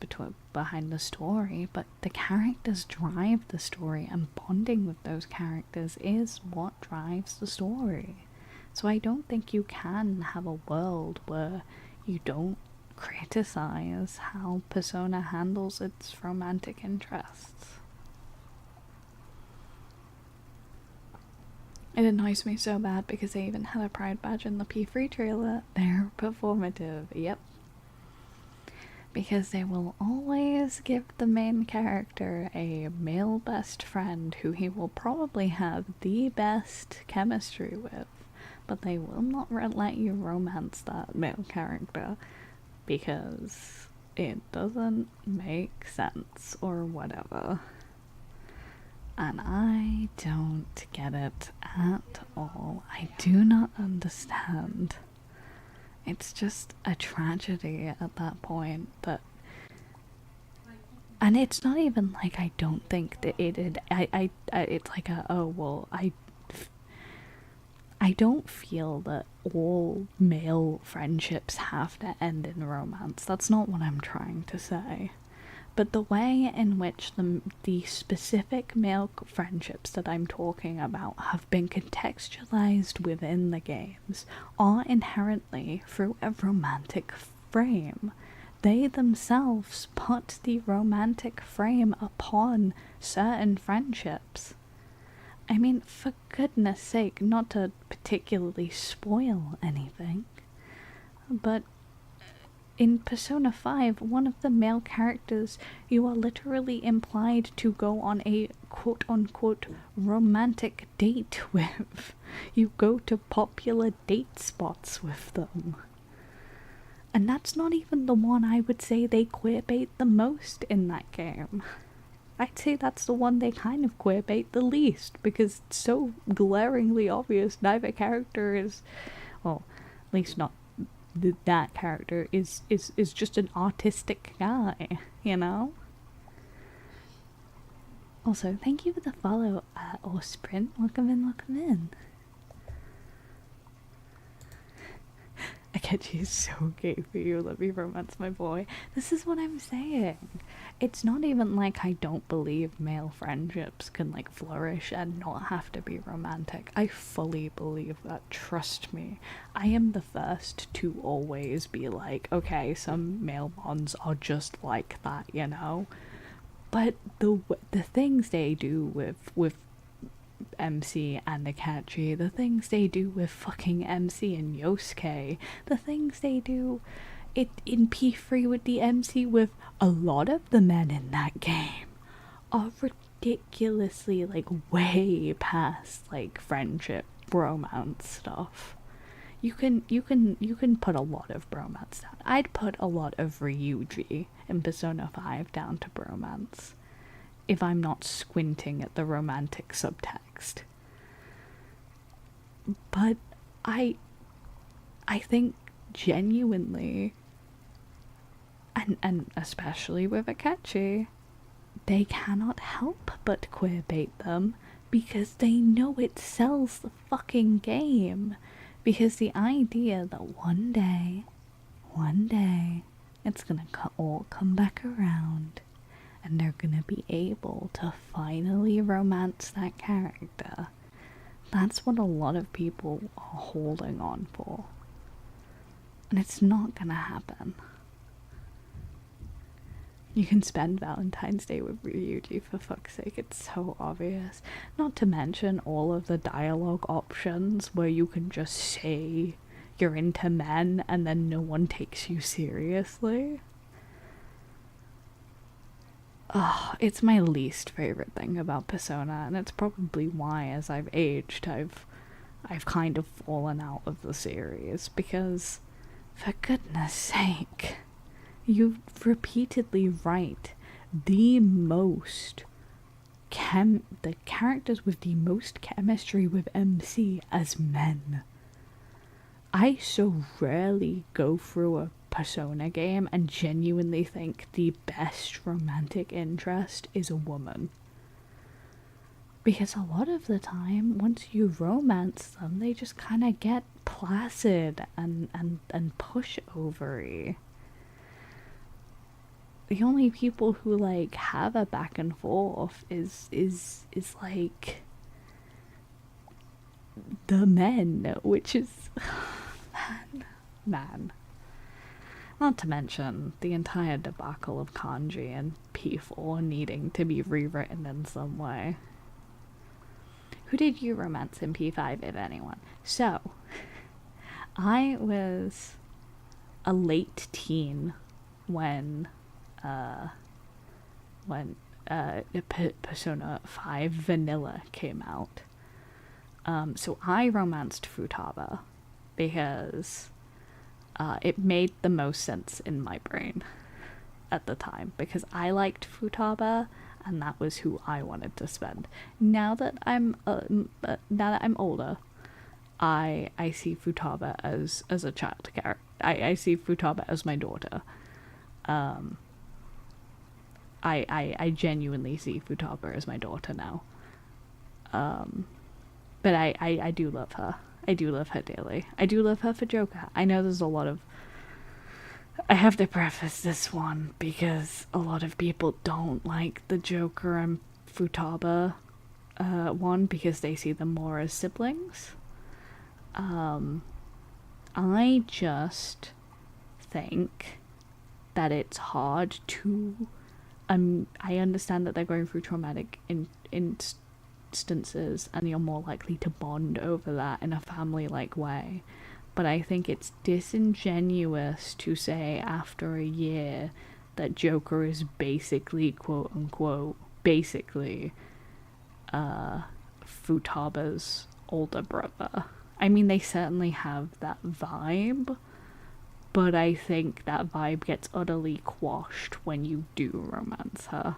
behind the story, but the characters drive the story, and bonding with those characters is what drives the story. So I don't think you can have a world where you don't criticize how Persona handles its romantic interests. It annoys me so bad because they even had a Pride badge in the P3 trailer. They're performative, yep. Because they will always give the main character a male best friend who he will probably have the best chemistry with, but they will not let you romance that male character because it doesn't make sense or whatever. And I don't get it at all. I do not understand. It's just a tragedy at that point that, and it's not even like I don't think that it's like a, oh well, I don't feel that all male friendships have to end in romance. That's not what I'm trying to say. But the way in which the specific male friendships that I'm talking about have been contextualized within the games are inherently through a romantic frame. They themselves put the romantic frame upon certain friendships. I mean, for goodness sake, not to particularly spoil anything, but in Persona 5, one of the male characters you are literally implied to go on a quote-unquote romantic date with. You go to popular date spots with them. And that's not even the one I would say they queerbait the most in that game. I'd say that's the one they kind of queerbait the least, because it's so glaringly obvious neither character is, well, at least not that character is just an autistic guy, you know? Also, thank you for the follow, or sprint. Welcome in. Akechi is so gay for you. Let me romance my boy. This is what I'm saying. It's not even like I don't believe male friendships can like flourish and not have to be romantic. I fully believe that. Trust me. I am the first to always be like, okay, some male bonds are just like that, you know? But the things they do with MC and Akechi, the things they do with fucking MC and Yosuke, the things they do in P3 with the MC with a lot of the men in that game are ridiculously like way past like friendship, romance stuff. You can put a lot of bromance down. I'd put a lot of Ryuji in Persona 5 down to bromance, if I'm not squinting at the romantic subtext. But I think genuinely, and especially with Akechi, they cannot help but queerbait them because they know it sells the fucking game. Because the idea that one day, it's gonna all come back around and they're gonna be able to finally romance that character. That's what a lot of people are holding on for. And it's not gonna happen. You can spend Valentine's Day with Ryuji, for fuck's sake, it's so obvious. Not to mention all of the dialogue options where you can just say you're into men and then no one takes you seriously. Oh, it's my least favorite thing about Persona, and it's probably why, as I've aged, I've kind of fallen out of the series, because, for goodness sake, you repeatedly write the characters with the most chemistry with MC as men. I so rarely go through a Persona game and genuinely think the best romantic interest is a woman. Because a lot of the time, once you romance them, they just kind of get placid and pushovery. The only people who like have a back and forth is like the men, which is man. Not to mention the entire debacle of kanji and P4 needing to be rewritten in some way. Who did you romance in P5, if anyone? So, I was a late teen when Persona 5 Vanilla came out. So I romanced Futaba because it made the most sense in my brain at the time, because I liked Futaba and that was who I wanted to spend. Now that I'm older, I see Futaba as a child character. I see Futaba as my daughter. I genuinely see Futaba as my daughter now. But I do love her. I do love her dearly. I do love her for Joker. I know there's a lot of... I have to preface this one because a lot of people don't like the Joker and Futaba one because they see them more as siblings. I just think that it's hard to... I understand that they're going through traumatic instances and you're more likely to bond over that in a family-like way. But I think it's disingenuous to say after a year that Joker is basically, quote-unquote, Futaba's older brother. I mean, they certainly have that vibe, but I think that vibe gets utterly quashed when you do romance her.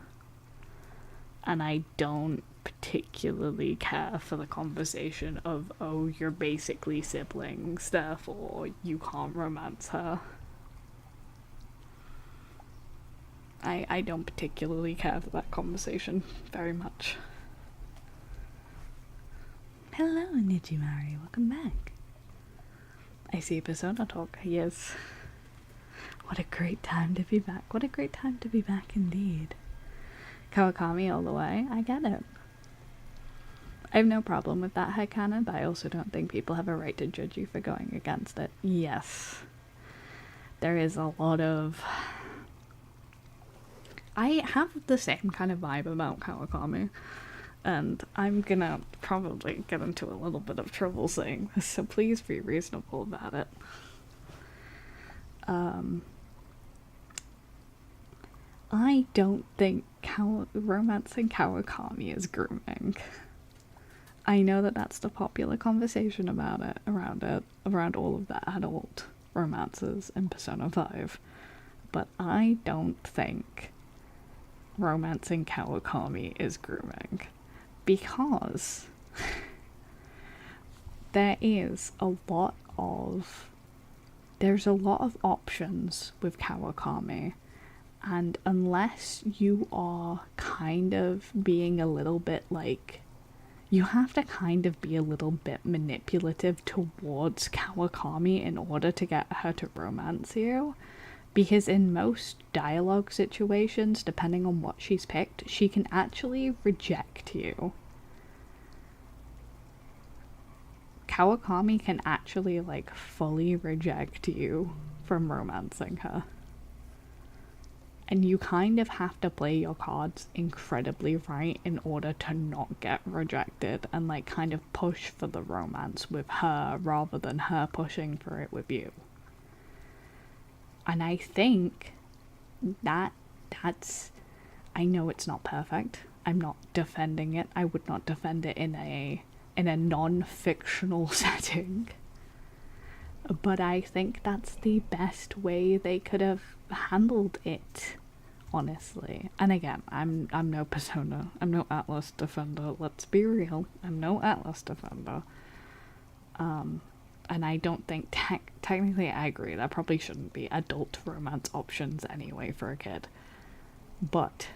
And I don't particularly care for the conversation of, oh, you're basically siblings, therefore you can't romance her. I don't particularly care for that conversation very much. Hello, Nijimari, welcome back. I see Persona Talk, yes. What a great time to be back. What a great time to be back indeed. Kawakami all the way, I get it. I have no problem with that headcanon, but I also don't think people have a right to judge you for going against it. Yes. There is a lot of... I have the same kind of vibe about Kawakami, and I'm gonna probably get into a little bit of trouble saying this, so please be reasonable about it. I don't think romancing Kawakami is grooming. I know that that's the popular conversation about it, around all of the adult romances in Persona 5, but I don't think romancing Kawakami is grooming, because there's a lot of options with Kawakami, and unless you are kind of being a little bit like, you have to kind of be a little bit manipulative towards Kawakami in order to get her to romance you, because in most dialogue situations, depending on what she's picked, she can actually reject you. Kawakami can actually, like, fully reject you from romancing her. And you kind of have to play your cards incredibly right in order to not get rejected and like kind of push for the romance with her rather than her pushing for it with you. And I think that's I know it's not perfect. I'm not defending it. I would not defend it in a non-fictional setting. But I think that's the best way they could have handled it, honestly. And again, I'm no Persona. I'm no Atlas defender. Let's be real. I'm no Atlas defender. And I don't think technically I agree. There probably shouldn't be adult romance options anyway for a kid. But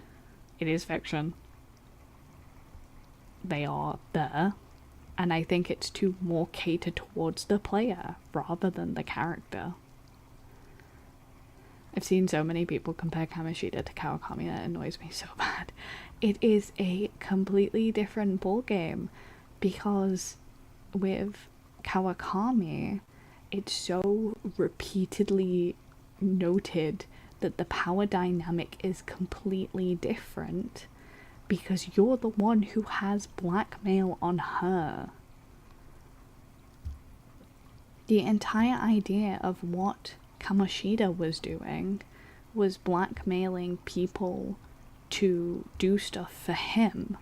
it is fiction. They are there. And I think it's to more cater towards the player rather than the character. I've seen so many people compare Kamoshida to Kawakami that annoys me so bad. It is a completely different ballgame because with Kawakami, it's so repeatedly noted that the power dynamic is completely different because you're the one who has blackmail on her. The entire idea of what Kamoshida was doing was blackmailing people to do stuff for him.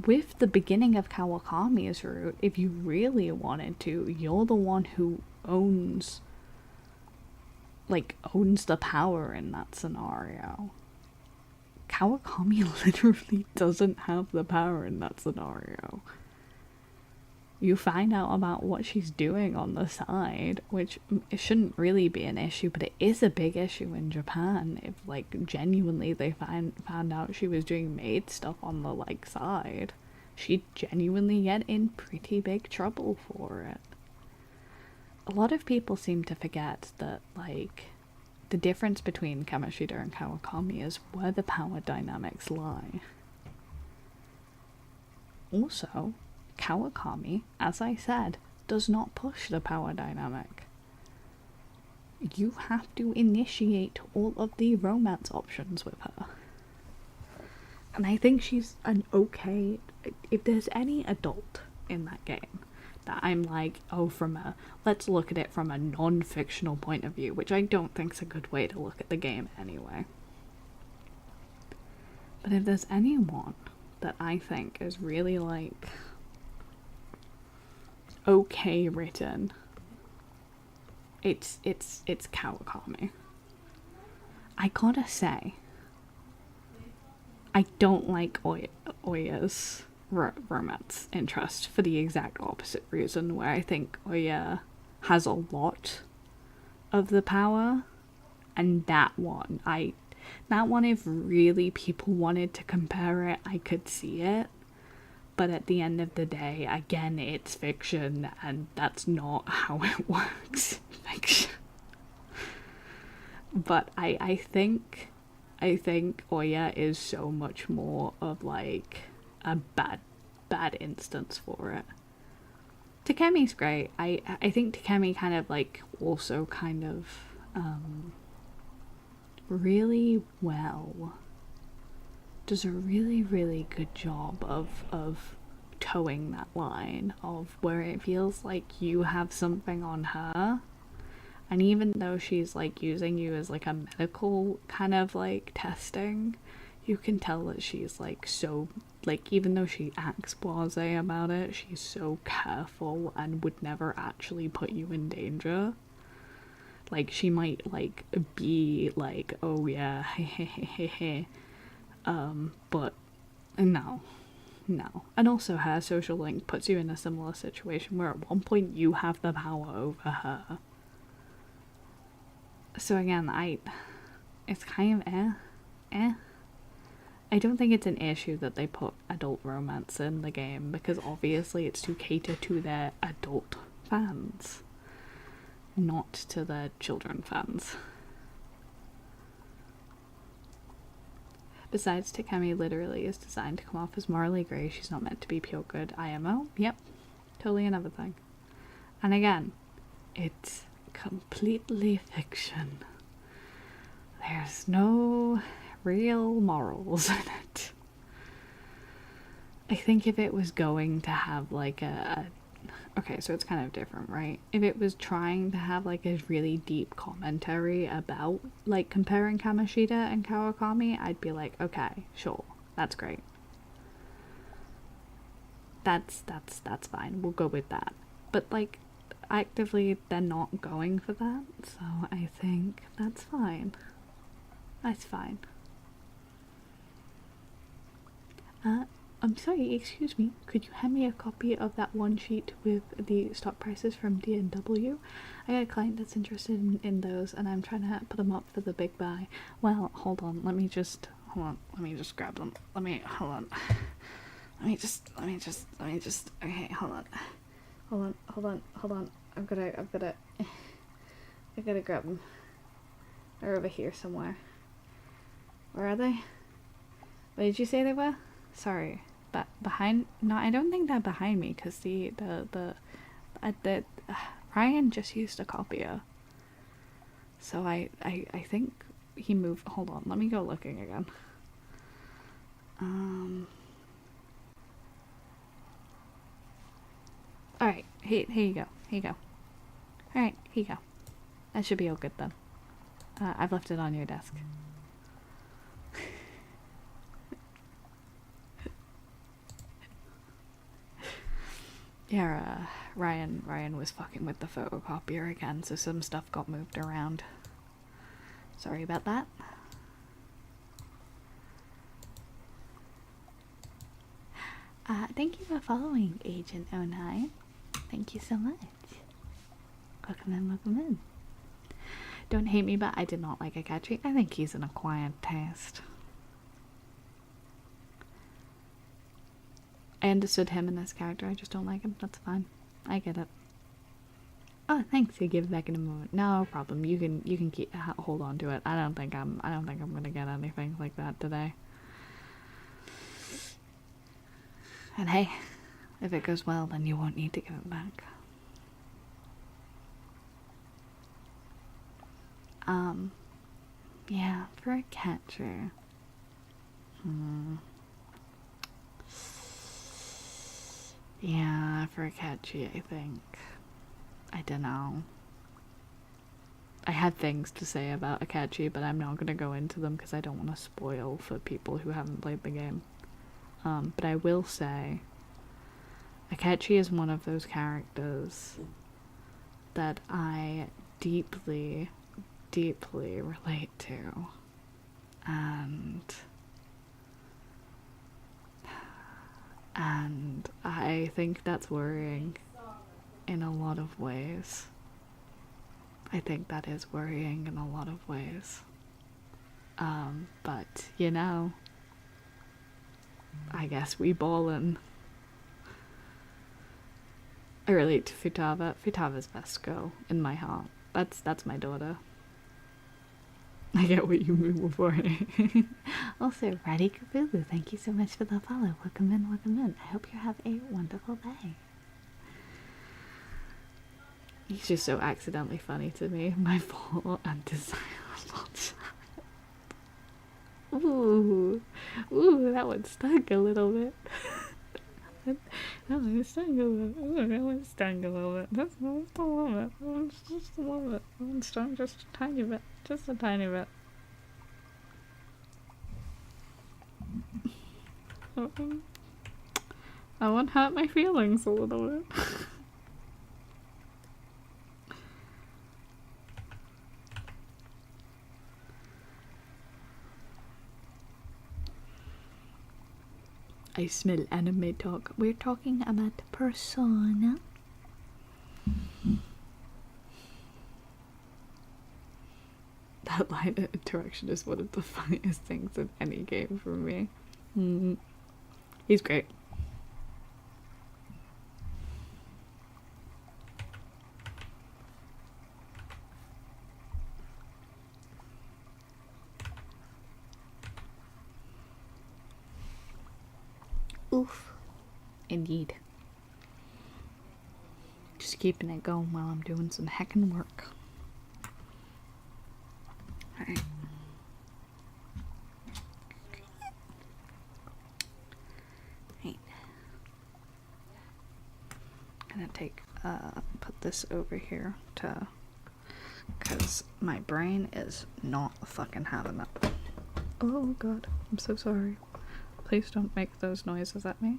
With the beginning of Kawakami's route, if you really wanted to, you're the one who owns the power in that scenario. Kawakami literally doesn't have the power in that scenario. You find out about what she's doing on the side, which it shouldn't really be an issue, but it is a big issue in Japan if, genuinely they found out she was doing maid stuff on the, side. She'd genuinely get in pretty big trouble for it. A lot of people seem to forget that, the difference between Kamoshida and Kawakami is where the power dynamics lie. Also, Kawakami, as I said, does not push the power dynamic. You have to initiate all of the romance options with her. And I think she's an okay... If there's any adult in that game that I'm let's look at it from a non-fictional point of view, which I don't think's a good way to look at the game anyway. But if there's anyone that I think is really okay written, it's Kawakami. I gotta say, I don't like Oya's romance interest for the exact opposite reason, where I think Oya has a lot of the power, and that one, if really people wanted to compare it, I could see it. But at the end of the day, again, it's fiction, and that's not how it works in fiction. But I think Oya is so much more of a bad instance for it. Takemi's great. I think Takemi kind of also kind of really well does a really, really good job of towing that line of where it feels like you have something on her, and even though she's using you as a medical kind of testing, you can tell that she's so even though she acts blasé about it, she's so careful and would never actually put you in danger. She might be oh yeah, but no. And also her social link puts you in a similar situation where at one point you have the power over her. So again, it's kind of eh. I don't think it's an issue that they put adult romance in the game, because obviously it's to cater to their adult fans, not to their children fans. Besides, Takemi literally is designed to come off as morally grey. She's not meant to be pure good. IMO? Yep. Totally another thing. And again, it's completely fiction. there's no real morals in it. I think if it was going to have like okay, so it's kind of different, right? If it was trying to have like a really deep commentary about like comparing Kamoshida and Kawakami, I'd be like, okay, sure, that's great. That's fine. We'll go with that. But like actively they're not going for that, so I think that's fine. That's fine. I'm sorry, excuse me, could you hand me a copy of that one sheet with the stock prices from D&W? I got a client that's interested in those, and I'm trying to put them up for the big buy. Well, hold on, let me just grab them. Okay, hold on. I gotta grab them. They're over here somewhere. Where are they? What did you say they were? Sorry, but behind? No, I don't think they're behind me because the Ryan just used a copier, so I think he moved. Hold on, let me go looking again. All right, here you go. All right, here you go. That should be all good then. I've left it on your desk. Yeah, Ryan was fucking with the photocopier again, so some stuff got moved around. Sorry about that. Thank you for following Agent 09. Thank you so much. Welcome in. Don't hate me, but I did not like Akachi. I think he's an acquired taste. I understood him in this character, I just don't like him. That's fine. I get it. Oh, thanks. You give it back in a moment. No problem. You can keep hold on to it. I don't think I'm gonna get anything like that today. And hey, if it goes well, then you won't need to give it back. Yeah, for a catcher. Yeah, for a catchy, I think. I don't know. I had things to say about Akachi, but I'm not going to go into them because I don't want to spoil for people who haven't played the game. But I will say, Akachi is one of those characters that I deeply, deeply relate to. And I think that's worrying in a lot of ways. I think that is worrying in a lot of ways. But, you know, I guess we ballin'. I relate to Futaba. Futaba's best girl in my heart. That's my daughter. I get what you mean for. Also, Raddy Kabulu, thank you so much for the follow. Welcome in. I hope you have a wonderful day. He's just so accidentally funny to me. My fault. Undesirable child. Ooh, that one stunk a little bit. That one stung a little bit. That's just a little bit. Just a little bit. That one stung just a tiny bit. Just a tiny bit. That one hurt my feelings a little bit. I smell anime talk. We're talking about Persona. That line of interaction is one of the funniest things in any game for me. He's great. Oof. Indeed. Just keeping it going while I'm doing some heckin' work. Alright. gonna put this over here because my brain is not fucking having it. Oh god, I'm so sorry. Please don't make those noises at me.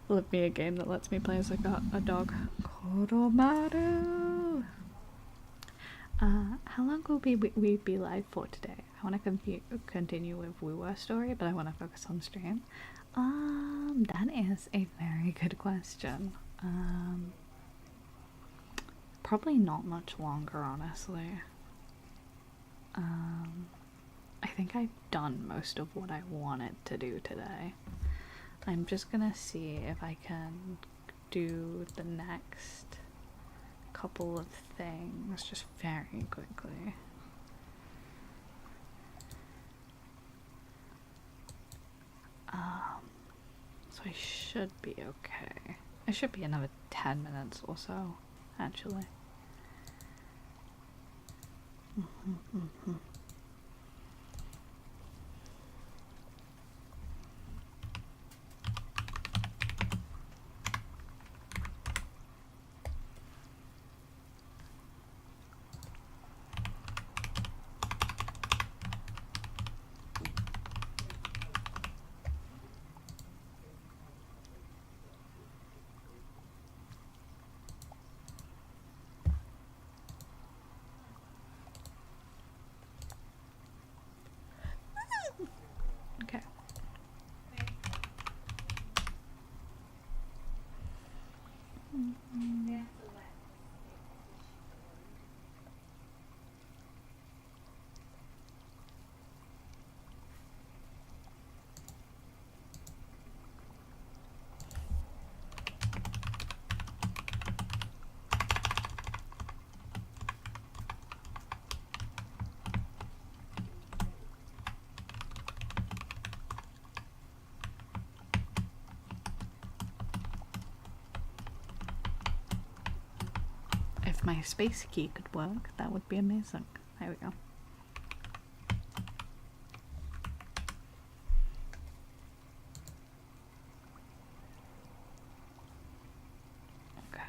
Will it be a game that lets me play as a dog? Koromaru! How long will we be live for today? I want to continue with Wuwa story, but I want to focus on stream. That is a very good question. Probably not much longer, honestly. I think I've done most of what I wanted to do today. I'm just gonna see if I can do the next couple of things just very quickly. So I should be okay. It should be another 10 minutes or so, actually. Okay. If my space key could work, that would be amazing. There we go. Okay.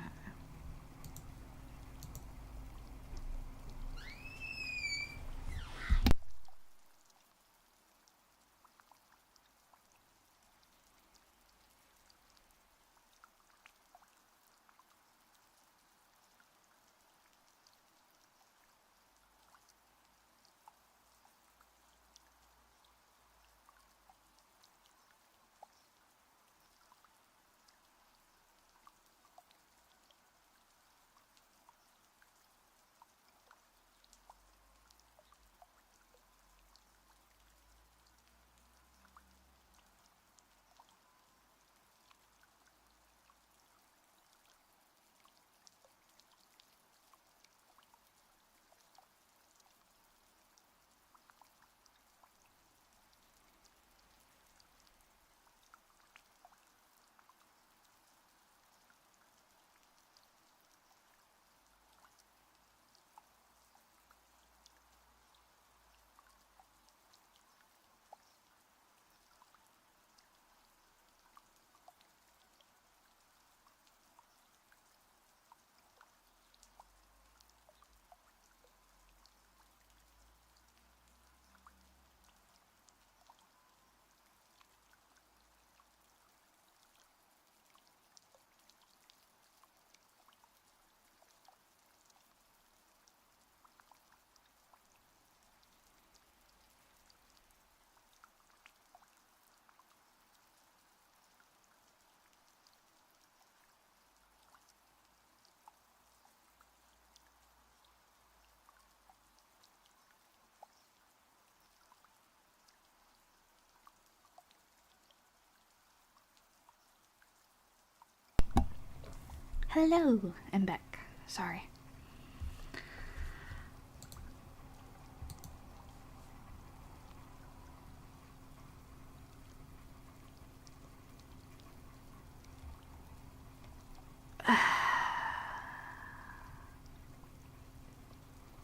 Hello, I'm back. Sorry.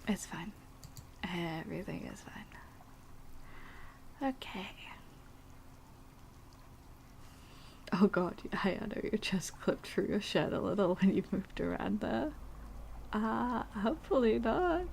It's fine. Everything is fine. Okay. Oh god, Hayano, your chest clipped through your shirt a little when you moved around there. Hopefully not.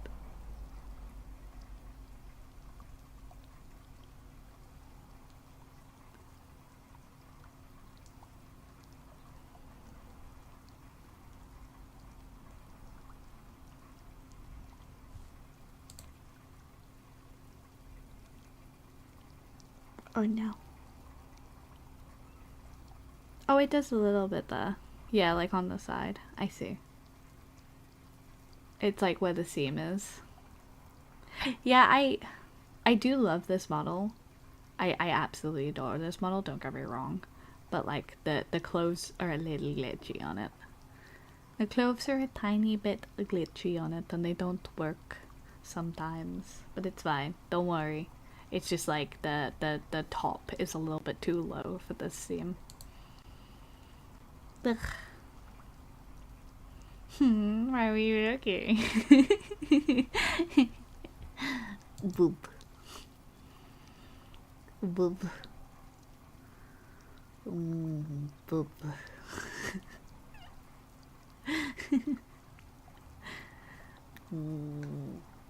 Oh no. Oh, it does a little bit there. Yeah, like on the side. I see. It's like where the seam is. Yeah, I do love this model. I absolutely adore this model, don't get me wrong. But like the clothes are a little glitchy on it. The clothes are a tiny bit glitchy on it and they don't work sometimes. But it's fine. Don't worry. It's just like the top is a little bit too low for this seam. Ugh. Why were you looking? Boop. Boop. Boop.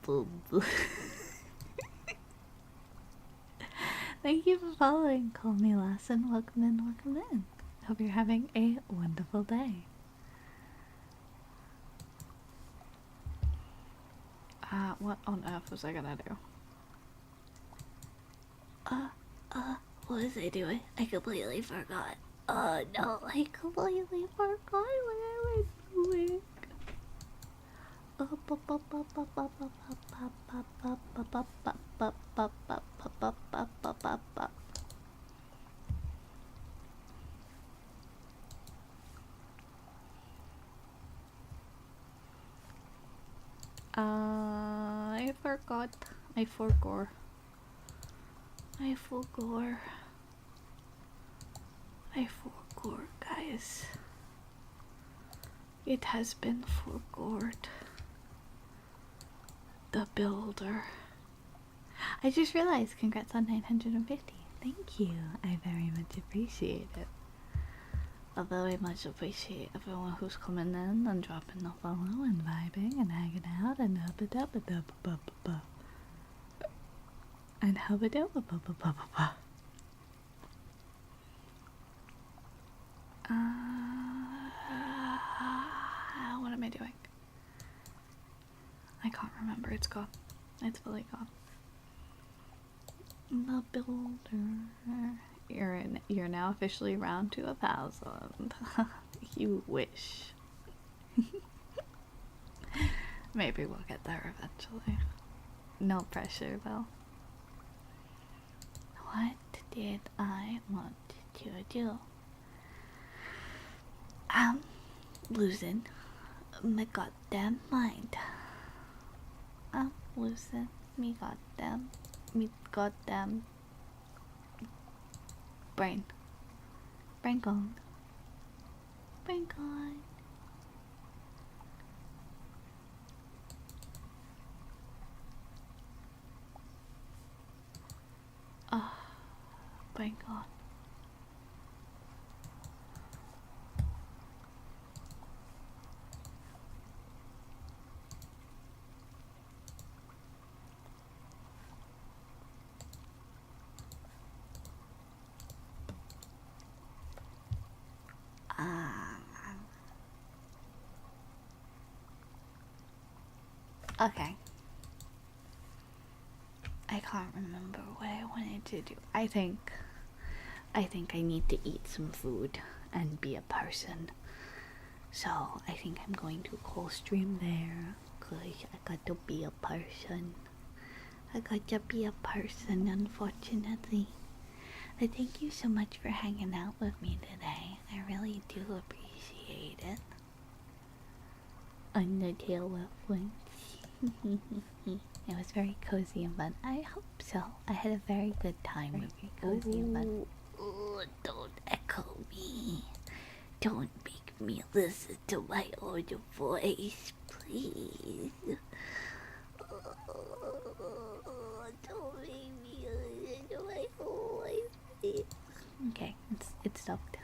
Boop. Thank you for following. Call me Lassen. Welcome in, welcome in. Hope you're having a wonderful day. What on earth was I gonna do? What was I doing? I completely forgot. Oh no, I completely forgot what I was doing. I forgot. I forgot. I forgot. I forgot, guys. It has been forgot. The builder. I just realized, congrats on 950. Thank you. I very much appreciate it. I very much appreciate everyone who's coming in and dropping a follow and vibing and hanging out and hubba-dubba-dubba-bubba. And hubba-dubba-bubba-bubba. What am I doing? I can't remember. It's gone. It's fully gone. The builder. You're now officially round to 1,000. You wish. Maybe we'll get there eventually. No pressure though. What did I want to do? I'm losing my goddamn mind. I'm losing me goddamn brain. Brain gone. Brain gone. Ah, brain gone. Okay. I can't remember what I wanted to do. I think I need to eat some food and be a person. So I think I'm going to call stream there because I got to be a person. Unfortunately. But thank you so much for hanging out with me today. I really do appreciate it. Undertale reference. It was very cozy and fun. I hope so. I had a very good time with you. Cozy and fun. Ooh, don't echo me. Don't make me listen to my own voice, please. Don't make me listen to my own voice, please. Okay, stoked.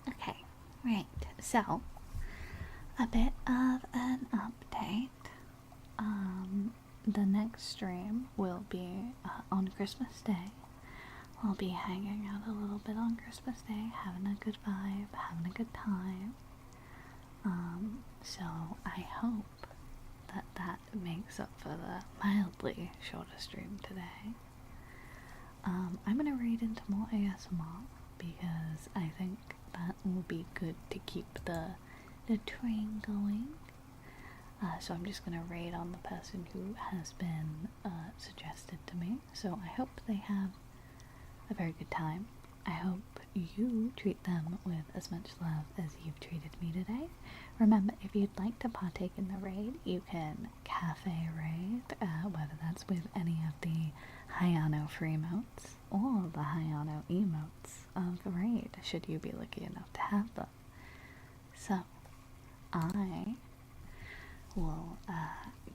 Okay, right. So, a bit of an update. The next stream will be on Christmas Day. I'll be hanging out a little bit on Christmas Day, having a good vibe, having a good time. So I hope that that makes up for the mildly shorter stream today. I'm gonna read into more ASMR because I think that will be good to keep the train going. So I'm just gonna raid on the person who has been suggested to me. So I hope they have a very good time. I hope you treat them with as much love as you've treated me today. Remember, if you'd like to partake in the raid, you can cafe raid, whether that's with any of the Hayano free emotes or the Hayano emotes of the raid, should you be lucky enough to have them. So, I will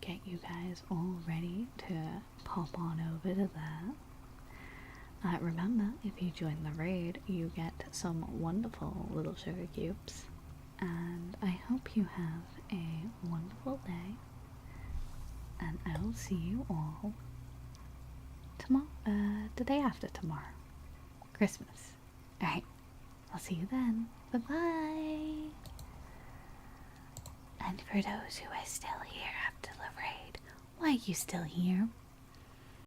get you guys all ready to pop on over to that. Remember, if you join the raid, you get some wonderful little sugar cubes. And I hope you have a wonderful day. And I will see you all tomorrow, the day after tomorrow. Christmas. Alright, I'll see you then. Bye-bye. And for those who are still here after the raid, why are you still here?